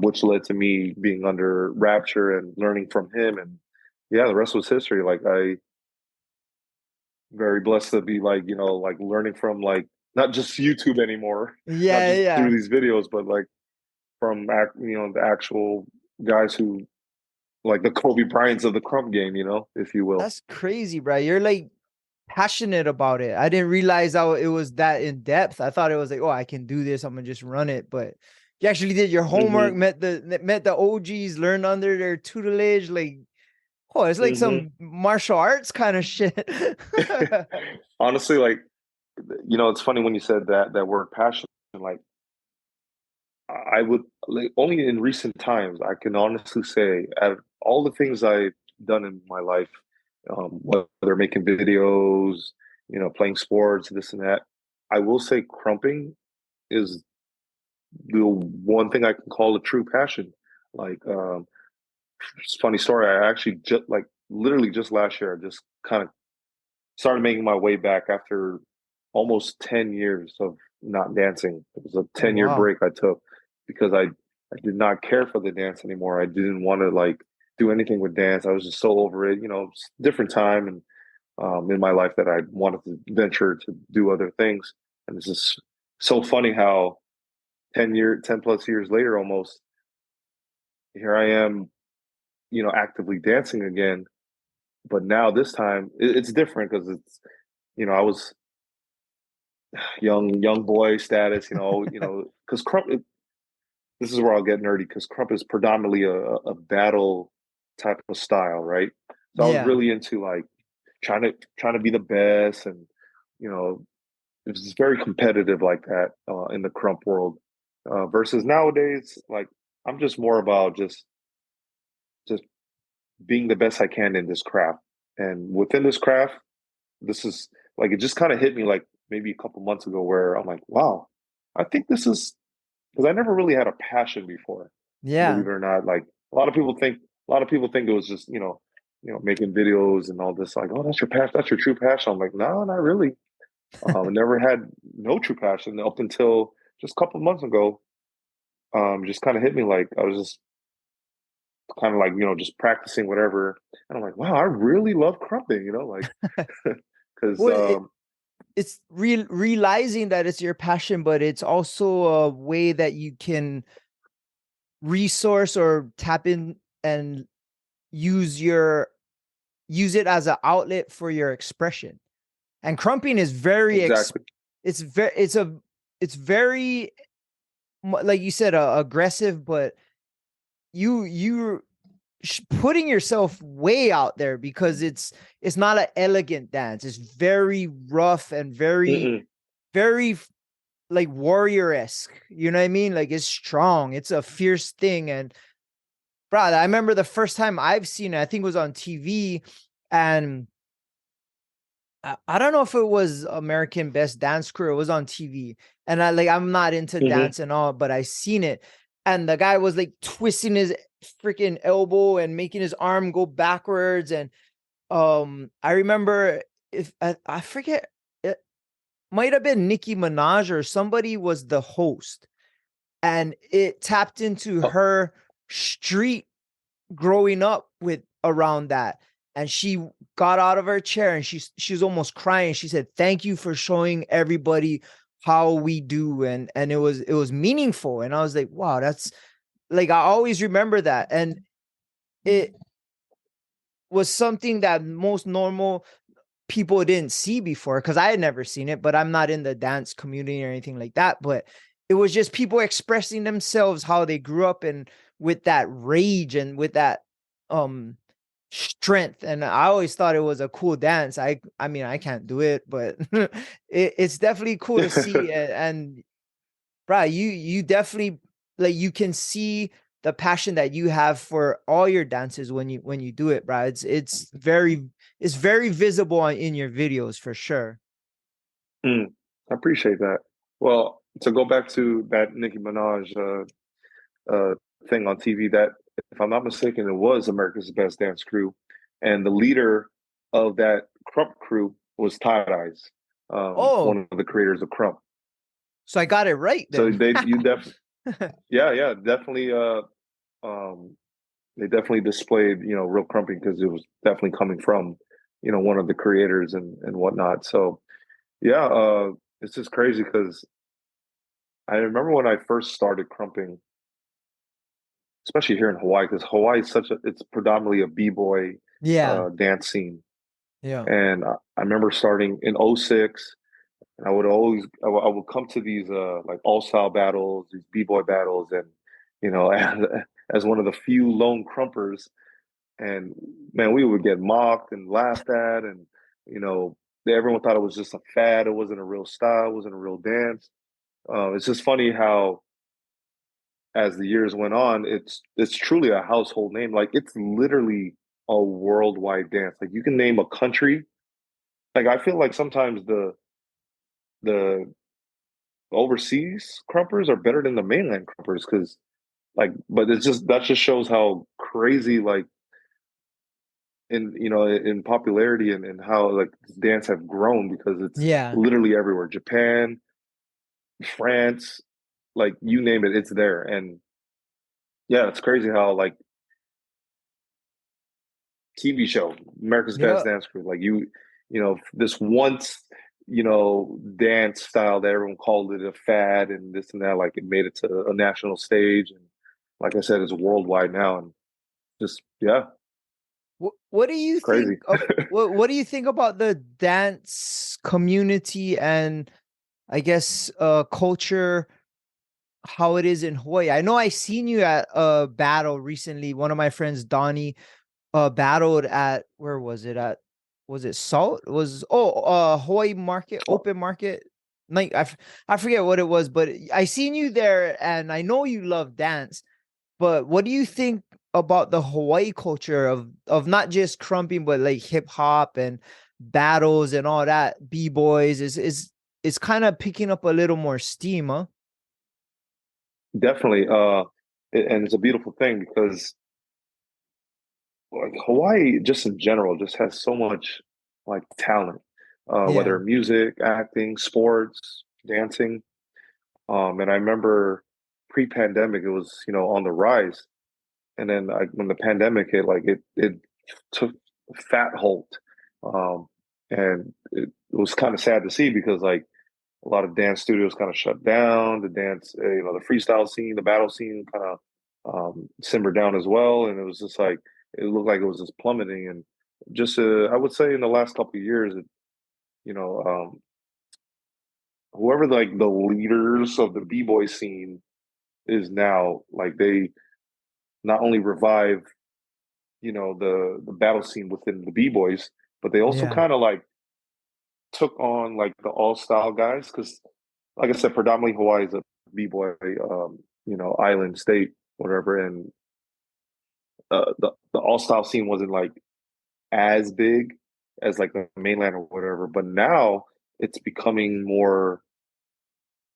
which led to me being under Rapture and learning from him. And yeah, the rest was history. Like I very blessed to be like, like learning from like not just YouTube anymore, not Yeah, just through yeah. these videos, but like from the actual guys who like the Kobe Bryants of the crump game, if you will. That's crazy, bro. You're like passionate about it. I didn't realize how it was that in depth. I thought it was like, oh, I can do this. I'm gonna just run it. But you actually did your homework, Hmm. met the OGs, learned under their tutelage. Like, oh, it's like Hmm. some martial arts kind of shit. Honestly, like, it's funny when you said that word passion. Like, I would like only in recent times I can honestly say out of all the things I've done in my life, whether making videos, playing sports, this and that, I will say crumping is the one thing I can call a true passion. Like, it's a funny story. I actually just like literally just last year, I just kind of started making my way back after almost 10 years of not dancing. It was a Oh 10-year wow. break I took because I did not care for the dance anymore. I didn't want to like do anything with dance. I was just so over it, it's a different time and in my life that I wanted to venture to do other things. And it's just so funny how 10 plus years later almost, here I am, actively dancing again. But now this time it's different because it's, I was young boy status, because crump. This is where I'll get nerdy because crump is predominantly a battle type of style, right? So I was Yeah. really into like trying to be the best, and you know, it's very competitive like that in the crump world. Versus nowadays, like I'm just more about just being the best I can in this craft, and within this craft, this is like it just kind of hit me like maybe a couple months ago where I'm like, wow, I think this is because I never really had a passion before, believe Yeah. it or not. Like a lot of people think it was just making videos and all this. Like, oh, that's your passion, that's your true passion. I'm like, no, not really. I never had no true passion up until just a couple months ago. Just kind of hit me like I was just kind of like just practicing whatever, and I'm like, wow, I really love crumping. Like because Well, it's realizing that it's your passion, but it's also a way that you can resource or tap in and use your use it as an outlet for your expression. And crumping is exactly. it's very it's very like you said aggressive, but you putting yourself way out there because it's not an elegant dance. It's very rough and Mm-mm. very like warrior-esque. You know what I mean? Like it's strong. It's a fierce thing. And bro, I remember the first time I've seen it, I think it was on TV, and I don't know if it was American Best Dance Crew. It was on TV, and I'm not into Mm-hmm. dance and all, but I seen it, and the guy was like twisting his freaking elbow and making his arm go backwards, and I remember if I forget, it might have been Nicki Minaj or somebody was the host, and it tapped into Oh, her street growing up with around that, and she got out of her chair and she was almost crying. She said, thank you for showing everybody how we do, and it was meaningful, and I was like, wow, that's like I always remember that. And it was something that most normal people didn't see before because I had never seen it, but I'm not in the dance community or anything like that. But it was just people expressing themselves how they grew up and with that rage and with that um strength. And I always thought it was a cool dance. I mean I can't do it, but it's definitely cool to see. And bruh, you definitely like you can see the passion that you have for all your dances when you do it, bro. It's very visible in your videos for sure. Mm, I appreciate that. Well, to go back to that Nicki Minaj thing on TV, that if I'm not mistaken, it was America's Best Dance Crew, and the leader of that Crump crew was Tie Dyes, Oh, one of the creators of Crump. so I got it right So then. you definitely, yeah, yeah, definitely. Um, they definitely displayed, real crumping because it was definitely coming from, one of the creators and whatnot. So yeah, it's just crazy because I remember when I first started crumping, especially here in Hawaii, because Hawaii is it's predominantly a b-boy Yeah. dance scene. Yeah. And I remember starting in '06, and I would come to these like all style battles, these b-boy battles, and as one of the few lone crumpers, and man, we would get mocked and laughed at, and you know, everyone thought it was just a fad. It wasn't a real style. It wasn't a real dance. It's just funny how, as the years went on, it's truly a household name. Like it's literally a worldwide dance. Like you can name a country. Like I feel like sometimes the overseas crumpers are better than the mainland crumpers because but that just shows how crazy like in popularity and how like dance have grown because it's Yeah. literally everywhere. Japan, France, like you name it, it's there. And yeah, it's crazy how like TV show, America's Best Yeah. Dance Crew. Like this once, dance style that everyone called it a fad and this and that, like it made it to a national stage. And like I said, it's worldwide now. And just, yeah, What do you it's crazy. think of what do you think about the dance community and I guess culture how it is in Hawaii? I know I seen you at a battle recently. One of my friends, Donnie, battled at where was it at? Was it Salt? Hawaii Market, Open Market. Like I forget what it was, but I seen you there and I know you love dance. But what do you think about the Hawaii culture of not just crumping, but like hip hop and battles and all that? B-boys is kind of picking up a little more steam, huh? Definitely. And it's a beautiful thing because like Hawaii, just in general, just has so much like talent, Yeah, whether music, acting, sports, dancing. And I remember pre-pandemic, it was on the rise, and then when the pandemic hit, like it took a fat halt, and it was kind of sad to see because like a lot of dance studios kind of shut down. The dance, the freestyle scene, the battle scene kind of simmered down as well, and it was just like it looked like it was just plummeting. And just I would say in the last couple of years, you know, um, whoever like the leaders of the b-boy scene is now, like they not only revive the battle scene within the b-boys, but they also yeah, kind of like took on like the all style guys because like I said, predominantly Hawaii is a b-boy island state, whatever. And the all style scene wasn't like as big as like the mainland or whatever, but now it's becoming more,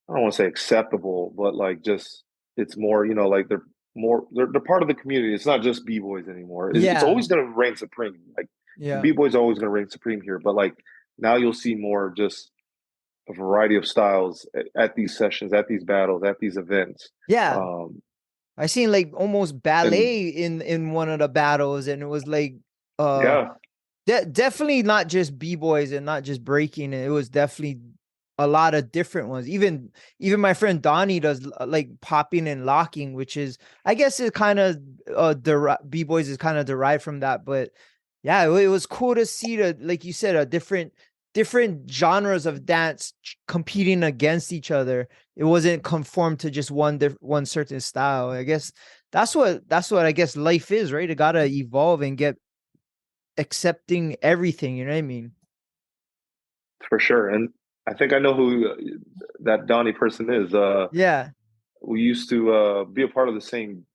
I don't want to say acceptable, but like just it's more, like they're part of the community. It's not just b-boys anymore. It's yeah, always going to reign supreme. Like yeah, b-boys are always going to reign supreme here, but like now you'll see more just a variety of styles at these sessions, at these battles, at these events. yeah. Um, I seen like almost and ballet in one of the battles, and it was like uh yeah, definitely not just b-boys and not just breaking. It was definitely a lot of different ones. Even my friend Donnie does like popping and locking, which is I guess it kind of b-boys is kind of derived from that. But yeah, it was cool to see the like you said a different genres of dance competing against each other. It wasn't conformed to just one certain style. I guess that's what I guess life is, right? It gotta evolve and get accepting everything. You know what I mean? for sure. And I think I know who that Donnie person is. Yeah, We used to be a part of the same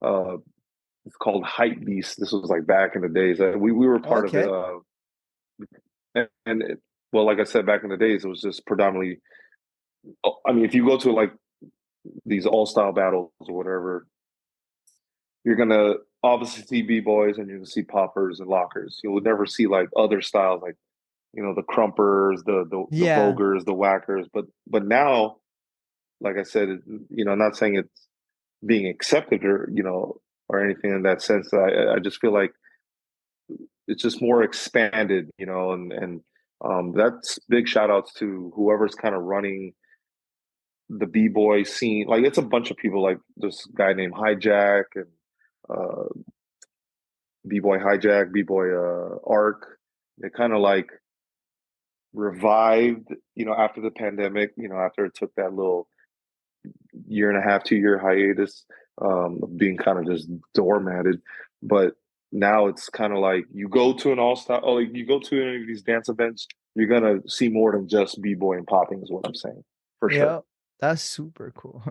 uh, it's called Hype Beast. This was like back in the days. We were part of it. Okay. And it, well, like I said, back in the days, it was just predominantly. I mean, if you go to like these all style battles or whatever, you're gonna obviously see b boys and you're gonna see poppers and lockers. You would never see like other styles like the crumpers, the Yeah. voguers, the whackers. But now, like I said, I'm not saying it's being accepted or anything in that sense. I just feel like it's just more expanded, and that's big shout outs to whoever's kind of running the b-boy scene. Like it's a bunch of people, like this guy named Hijack and uh b-boy Hijack, b-boy Arc. They kind of like revived, after the pandemic, after it took that little year and a half, 2 year hiatus, of being kind of just doormatted. But now it's kind of like you go to an all star, oh, like you go to any of these dance events, you're gonna see more than just b boy and popping, is what I'm saying, for sure. Yeah. That's super cool.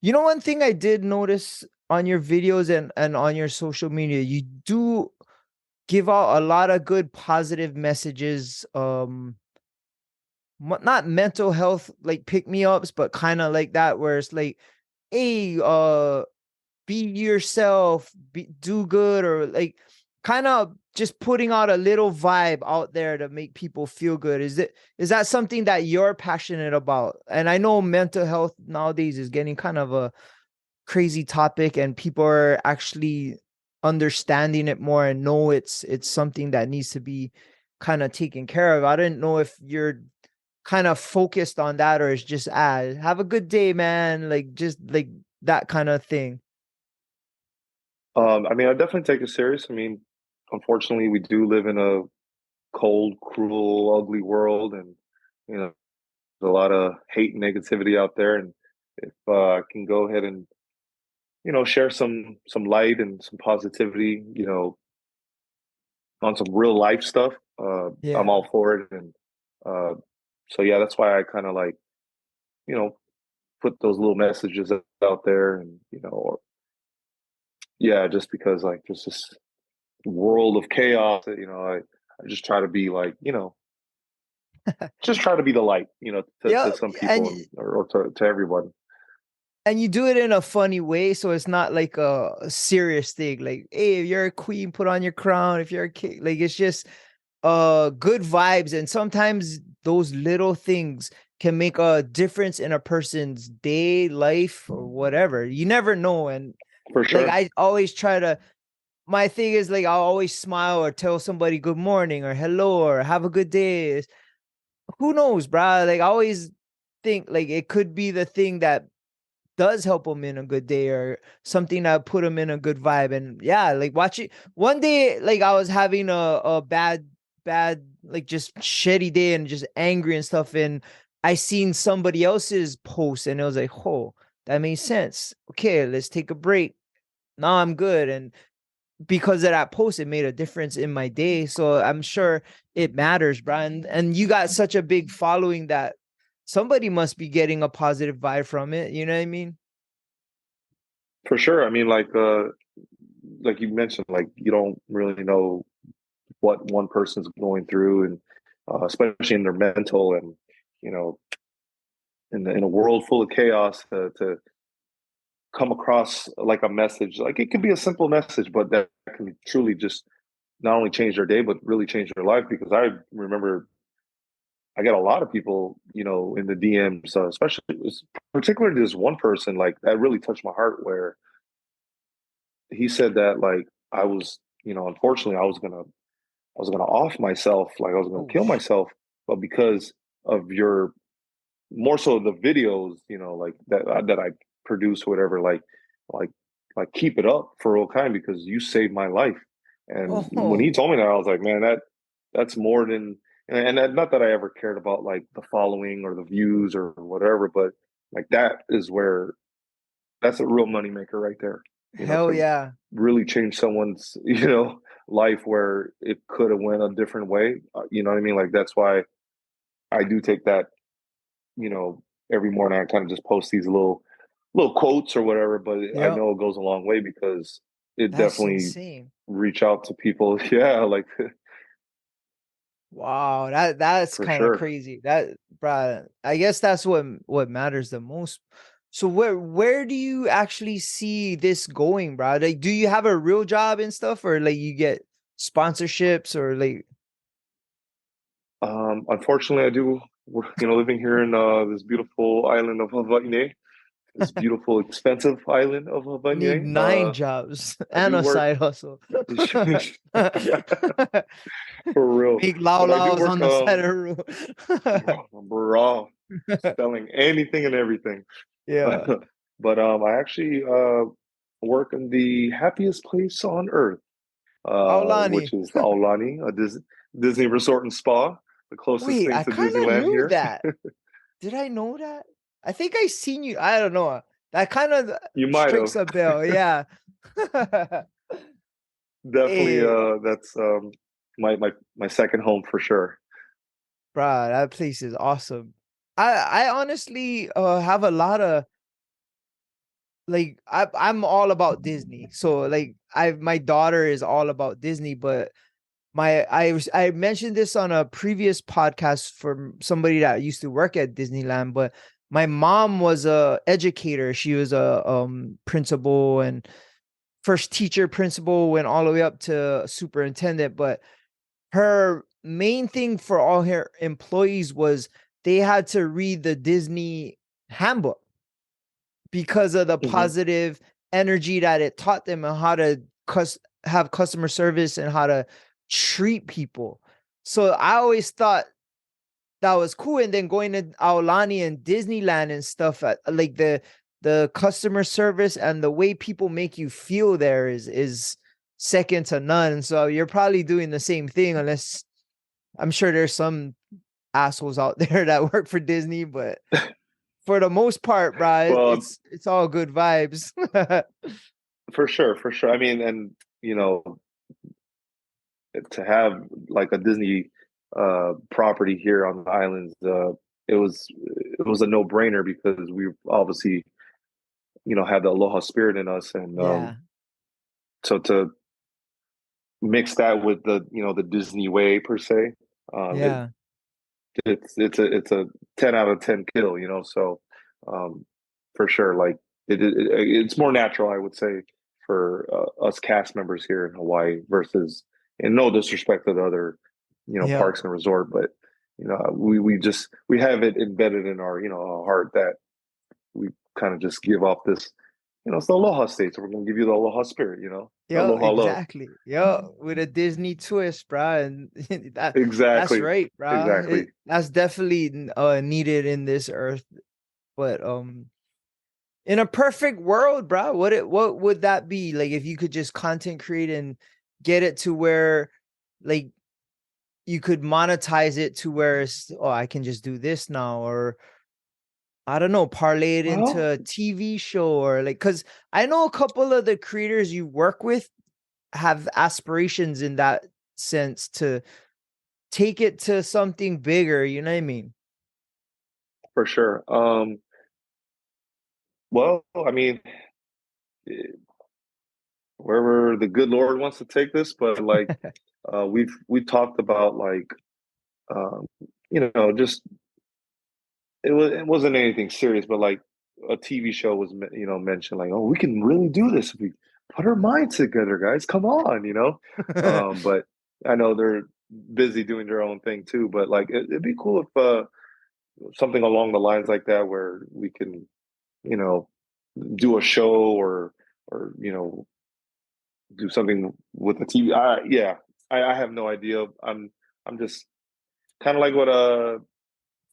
You know, one thing I did notice on your videos and on your social media, you do give out a lot of good positive messages. Not mental health like pick me ups, but kind of like that, where it's like, hey, be yourself, do good, or like kind of just putting out a little vibe out there to make people feel good. Is that something that you're passionate about? And I know mental health nowadays is getting kind of a crazy topic, and people are actually understanding it more and know it's something that needs to be kind of taken care of. I didn't know if you're kind of focused on that, or it's just have a good day, man, like just like that kind of thing. I mean, I definitely take it serious. I mean, unfortunately, we do live in a cold, cruel, ugly world, and there's a lot of hate and negativity out there. And if I can go ahead and share some light and some positivity, on some real life stuff, I'm Yeah. all for it. And uh, so yeah, that's why I kind of like you know put those little messages out there, and or yeah, just because like there's this world of chaos that I just try to be like just try to be the light, to Yeah, some and people, or to everyone. you do it in a funny way, so it's not like a serious thing. Like, hey, if you're a queen, put on your crown. If you're a king, like it's just good vibes. And sometimes those little things can make a difference in a person's day, life, or whatever. You never know. And For like sure. I always try to, my thing is like I'll always smile or tell somebody good morning or hello or have a good day. Who knows, bro? Like I always think like it could be the thing that does help them in a good day, or something that put them in a good vibe. And yeah, like watch it one day, like I was having a bad, like just shitty day and just angry and stuff, and I seen somebody else's post and it was like, oh, that makes sense. Okay, let's take a break. Now I'm good. And because of that post, it made a difference in my day. So I'm sure it matters, Brian. And you got such a big following that somebody must be getting a positive vibe from it. You know what I mean? For sure. I mean, like you mentioned, like you don't really know what one person's going through, and especially in their mental, and you know, in a world full of chaos, to come across like a message, like it could be a simple message, but that can truly just not only change their day, but really change their life. Because I remember I get a lot of people, in the DMs, especially particularly this one person, like that really touched my heart, where he said that like I was, unfortunately, I was gonna off myself, like I was gonna Oh, kill myself, but because of your more so the videos, like that I produce, whatever, like keep it up for all kind, because you saved my life. And when he oh, told me that, I was like, man, that's more than, not that I ever cared about like the following or the views or whatever, but like that's a real moneymaker right there. hell To yeah. really change someone's life where it could have went a different way. You know what I mean? Like that's why I do take that. Every morning I kind of just post these little little quotes or whatever, but I Yep. know it goes a long way because it That's definitely insane. reach out to people. Yeah, like Wow, that's for kind of sure. crazy. That, bruh, I guess that's what matters the most. So where do you actually see this going, bro? Like, do you have a real job and stuff, or like you get sponsorships, or like? Unfortunately, I do. Living here in this beautiful island of Hawaii, this beautiful, expensive island of Need Hawaii. 9 jobs I and do a work side hustle. for real, Make lao but I do laos work on the side of the road. bro, selling anything and everything. Yeah. But I actually work in the happiest place on earth, Aulani. which is Aulani, a Disney resort and spa, the closest Wait, thing I to kind of Disneyland knew here. that. Did I know that? I think I seen you. I don't know. That kind of You might strikes have. a bell. Yeah. Definitely, Hey, that's my second home for sure. bruh, that place is awesome. I honestly have a lot of like I'm all about Disney. So like my daughter is all about Disney, but I mentioned this on a previous podcast from somebody that used to work at Disneyland, but my mom was a educator. She was a principal and first teacher principal, went all the way up to superintendent, but her main thing for all her employees was they had to read the Disney handbook because of the Hmm. positive energy that it taught them and how to have customer service and how to treat people. So I always thought that was cool. And then going to Aulani and Disneyland and stuff, like the customer service and the way people make you feel there is second to none. So you're probably doing the same thing, unless I'm sure there's some assholes out there that work for Disney, but for the most part, bro, Well, it's all good vibes. for sure, for sure. I mean, and to have like a Disney property here on the islands, it was a no brainer because we obviously have the aloha spirit in us, and Yeah, so to mix that with the Disney way per se, um, it, yeah, it's a 10 out of 10 kill, so um, for sure, like it's more natural, I would say, for us cast members here in Hawaii versus, and no disrespect to the other yeah, parks and resort, but we have it embedded in our heart that we kind of just give off this, it's the aloha state, so we're going to give you the aloha spirit, the yeah, aloha love. exactly. Yeah, with a Disney twist, bro, and that's Exactly, right, bro. exactly. That's definitely needed in this earth. But in a perfect world, bro, what would that be like if you could just content create and get it to where like you could monetize it to where it's, oh, I can just do this now, or I don't know, parlay it into Well, a TV show, or like, because I know a couple of the creators you work with have aspirations in that sense to take it to something bigger. You know what I mean? for sure. Well, I mean, wherever the good Lord wants to take this, but like we've talked about, like um, just it wasn't anything serious, but like a TV show was mentioned, like, oh, we can really do this if we put our minds together, guys. Come on. But I know they're busy doing their own thing too. But like it'd be cool if something along the lines like that, where we can you know do a show, or do something with the TV. Yeah, I have no idea. I'm just kind of like what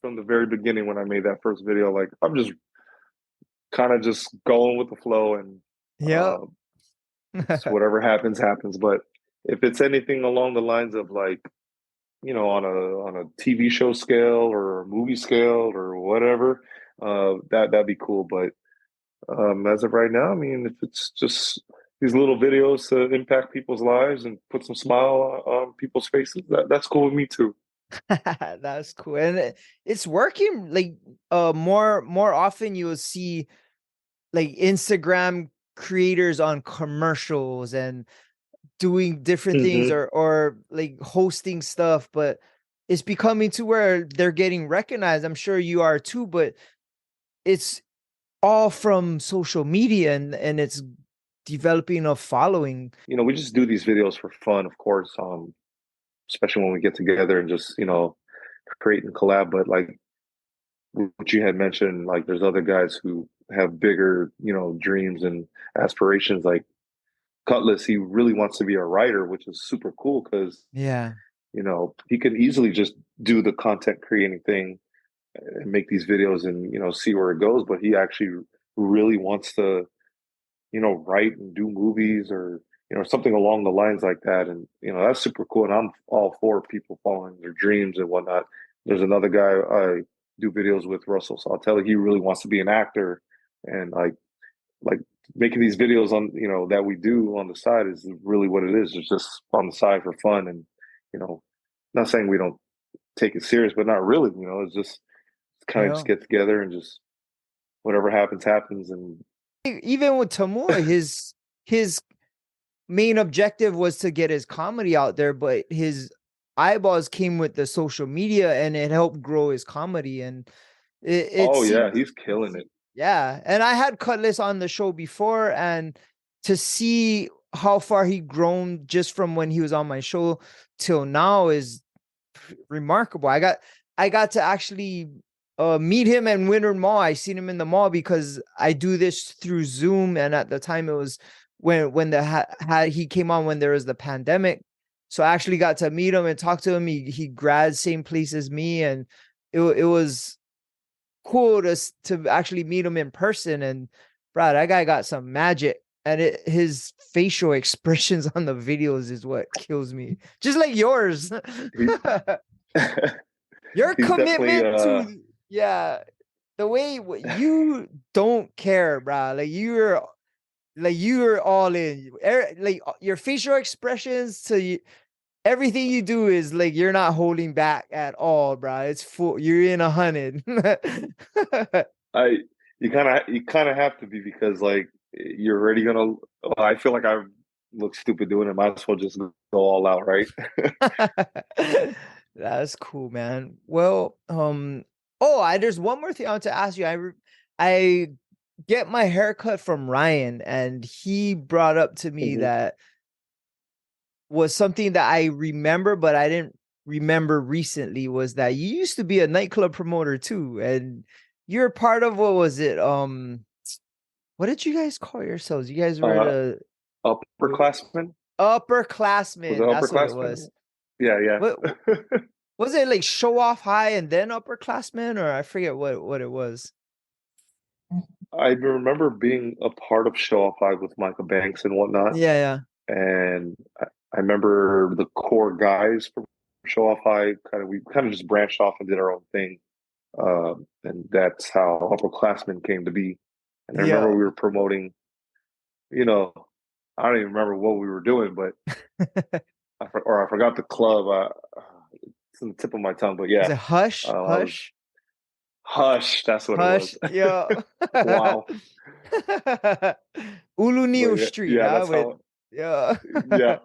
from the very beginning when I made that first video. Like I'm just kind of just going with the flow, and Yep. uh, it's whatever happens happens. But if it's anything along the lines of, like, on a TV show scale or a movie scale or whatever, that'd be cool. But as of right now, I mean, if it's just these little videos to impact people's lives and put some smile on people's faces, that's cool with me too. That's cool. And it's working like more often you will see like Instagram creators on commercials and doing different things, Hmm. or like hosting stuff, but it's becoming to where they're getting recognized. I'm sure you are too, but it's all from social media, and it's developing a following. We just do these videos for fun, of course, especially when we get together and just, create and collab. But like what you had mentioned, like there's other guys who have bigger, dreams and aspirations. Like Cutlass, he really wants to be a writer, which is super cool because, Yeah. he could easily just do the content creating thing and make these videos and, see where it goes. But he actually really wants to, write and do movies or, something along the lines like that. And, that's super cool. And I'm all for people following their dreams and whatnot. There's another guy I do videos with, Russell Saltelli. He really wants to be an actor, and like making these videos on, that we do on the side is really what it is. It's just on the side for fun. And, you know, not saying we don't take it serious, but not really, it's just kind of just Yeah. get together and just whatever happens, happens. And Even with Tamua, his main objective was to get his comedy out there, but his eyeballs came with the social media, and it helped grow his comedy. And it oh yeah, seems, he's killing it. yeah. And I had Cutlass on the show before, and to see how far he grown just from when he was on my show till now is remarkable. I got to actually meet him in Winter Mall. I seen him in the mall because I do this through Zoom, and at the time it was when he came on when there was the pandemic. So I actually got to meet him and talk to him. He grad same place as me, and it was cool to actually meet him in person. And bro, that guy got some magic, and his facial expressions on the videos is what kills me. Just like yours. He, Your he's definitely commitment to, yeah, the way you don't care, bro. Like you're all in. Like your facial expressions to everything you do is like you're not holding back at all, bro. It's full. You're in 100. I you kind of have to be because like you're already gonna. Well, I feel like I look stupid doing it. Might as well just go all out, right? That's cool, man. Well, oh, there's one more thing I want to ask you. I get my haircut from Ryan, and he brought up to me Hmm. that was something that I remember, but I didn't remember recently, was that you used to be a nightclub promoter too, and you're part of, what was it? What did you guys call yourselves? You guys were Uh, the upperclassmen. Was it upperclassmen. That's what it upperclassmen? was. Yeah, What yeah. was it, like show off high and then upperclassmen, or I forget what it was. I remember being a part of Show Off Live with Michael Banks and whatnot, Yeah, yeah. and I remember the core guys from Show Off High we kind of just branched off and did our own thing, and that's how upperclassmen came to be. And I remember Yeah. we were promoting, you know, I don't even remember what we were doing, but I forgot the club. It's on the tip of my tongue, but Was yeah, it Hush? I was Hush? Hush. That's what it was. Hush. Yeah. Wow. Ulu But Neo yeah, Street, yeah, huh? that's With, how. yeah. Yeah.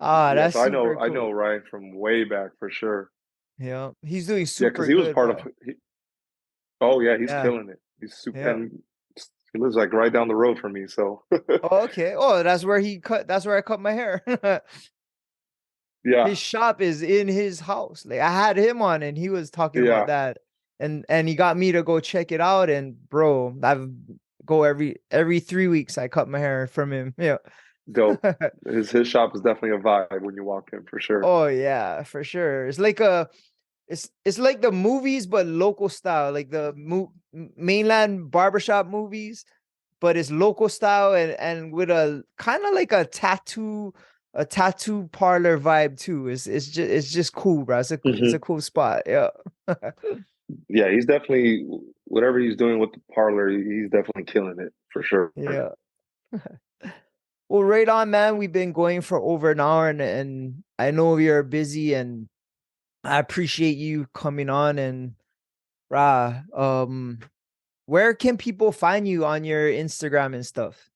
Ah, Yeah, that's so I know super I know cool. Ryan from way back for sure. Yeah. He's doing Yeah, because super he was good, part of. bro. Oh yeah, he's Yeah. killing it. He's super, Yeah. and he lives like right down the road from me. So Oh, okay. Oh, that's where I cut my hair. yeah, His shop is in his house. Like I had him on, and he was talking about yeah, that. And he got me to go check it out. And bro, I've go every 3 weeks I cut my hair from him. Yeah. dope. His shop is definitely a vibe when you walk in for sure. Oh yeah, for sure. It's like the movies, but local style, like the mainland barbershop movies, but it's local style, and with a kind of like a tattoo parlor vibe too. It's just cool, bro. It's a Hmm. cool spot. Yeah. Yeah, he's definitely whatever he's doing with the parlor. He's definitely killing it for sure. Yeah. Well, right on, man. We've been going for over an hour, and I know you're busy, and I appreciate you coming on, and rah. Where can people find you on your Instagram and stuff?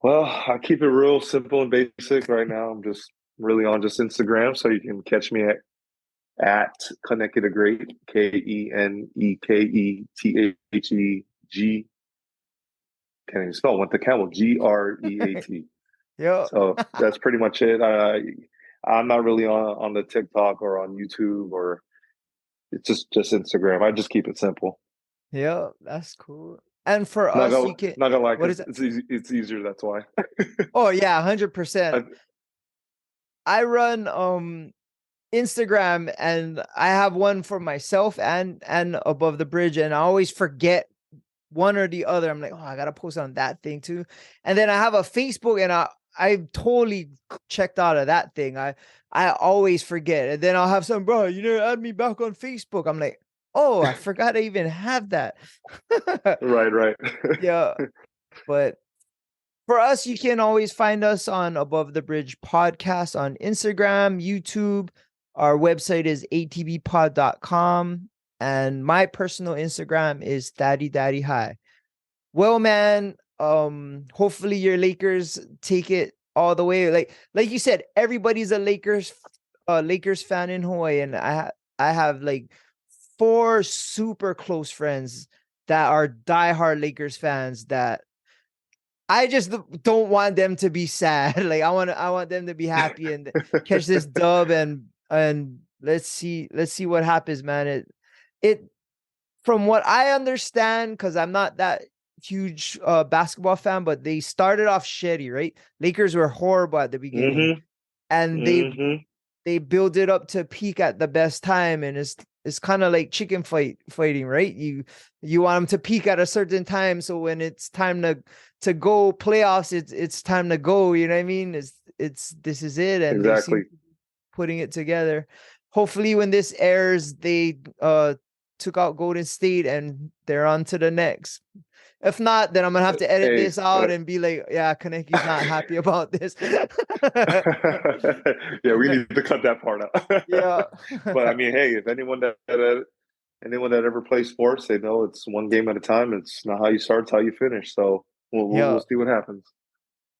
Well, I keep it real simple and basic right now. I'm just really on just Instagram, so you can catch me at KENEKE the Great, KENEKETHEG. Can't even spell. Went the camel, GREAT. Yo, So that's pretty much it. I'm not really on the TikTok or on YouTube, or it's just Instagram. I just keep it simple. yo, that's cool. And for Not us, gonna you can, not gonna lie, what because is it? it's easy, it's easier. That's why. Oh yeah, 100%. I, I run Instagram, and I have one for myself and Above the Bridge, and I always forget one or the other. I'm like, oh, I gotta post on that thing too. And then I have a Facebook, and I totally checked out of that thing. I always forget. And then I'll have some, bro, you know, add me back on Facebook. I'm like, oh, I forgot I even have that. right. Yeah. But for us, you can always find us on Above the Bridge Podcast on Instagram, YouTube. Our website is atbpod.com. And my personal Instagram is Daddy Daddy High. Well, man, hopefully your Lakers take it all the way. Like you said, everybody's a Lakers fan in Hawaii, and I have like 4 super close friends that are diehard Lakers fans that I just don't want them to be sad. Like I want them to be happy and catch this dub, and let's see what happens, man. It from what I understand, because I'm not that huge basketball fan, but they started off shitty, right? Lakers were horrible at the beginning, and they build it up to peak at the best time, and it's kind of like chicken fighting, right? You want them to peak at a certain time, so when it's time to go playoffs, it's time to go. You know what I mean? It's this is it, and Exactly. they seem to be putting it together. Hopefully, when this airs, they took out Golden State and they're on to the next. If not, then I'm gonna have to edit this out and be like, yeah, Kaneke's not happy about this. Yeah, we need to cut that part out. Yeah. But I mean, hey, if anyone that ever plays sports, they know it's one game at a time. It's not how you start, it's how you finish. So we'll see what happens.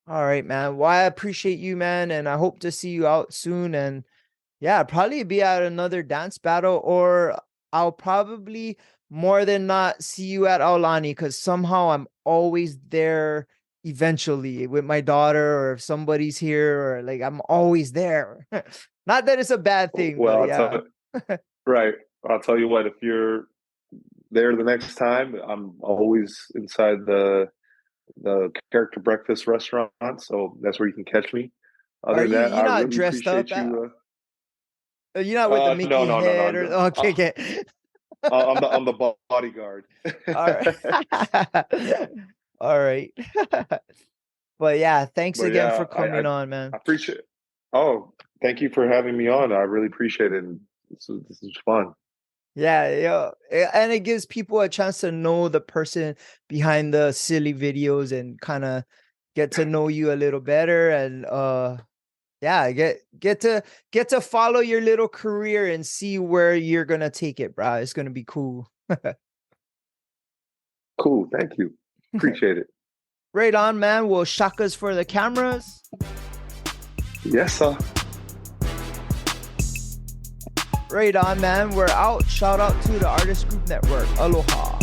All right, man. Well, I appreciate you, man, and I hope to see you out soon. And yeah, probably be at another dance battle, or I'll probably more than not see you at Aulani, because somehow I'm always there eventually with my daughter, or if somebody's here, or like I'm always there. Not that it's a bad thing, Well, but yeah. Right. I'll tell you what, if you're there the next time, I'm always inside the Character Breakfast restaurant, so that's where you can catch me. Other than that, You're I not really dressed appreciate up you. you're not with the Mickey No. head or okay. I'm the bodyguard. All right. All right. But yeah, thanks But again yeah, for coming on, man. I appreciate. Oh, thank you for having me on. I really appreciate it. And this is fun. Yeah, and it gives people a chance to know the person behind the silly videos and kind of get to know you a little better, and yeah, get to follow your little career and see where you're gonna take it, bro. It's gonna be cool. Cool, thank you. Appreciate it. Right on, man. Well, shakas for the cameras. Yes, sir. Right on, man. We're out. Shout out to the Artist Group Network. Aloha.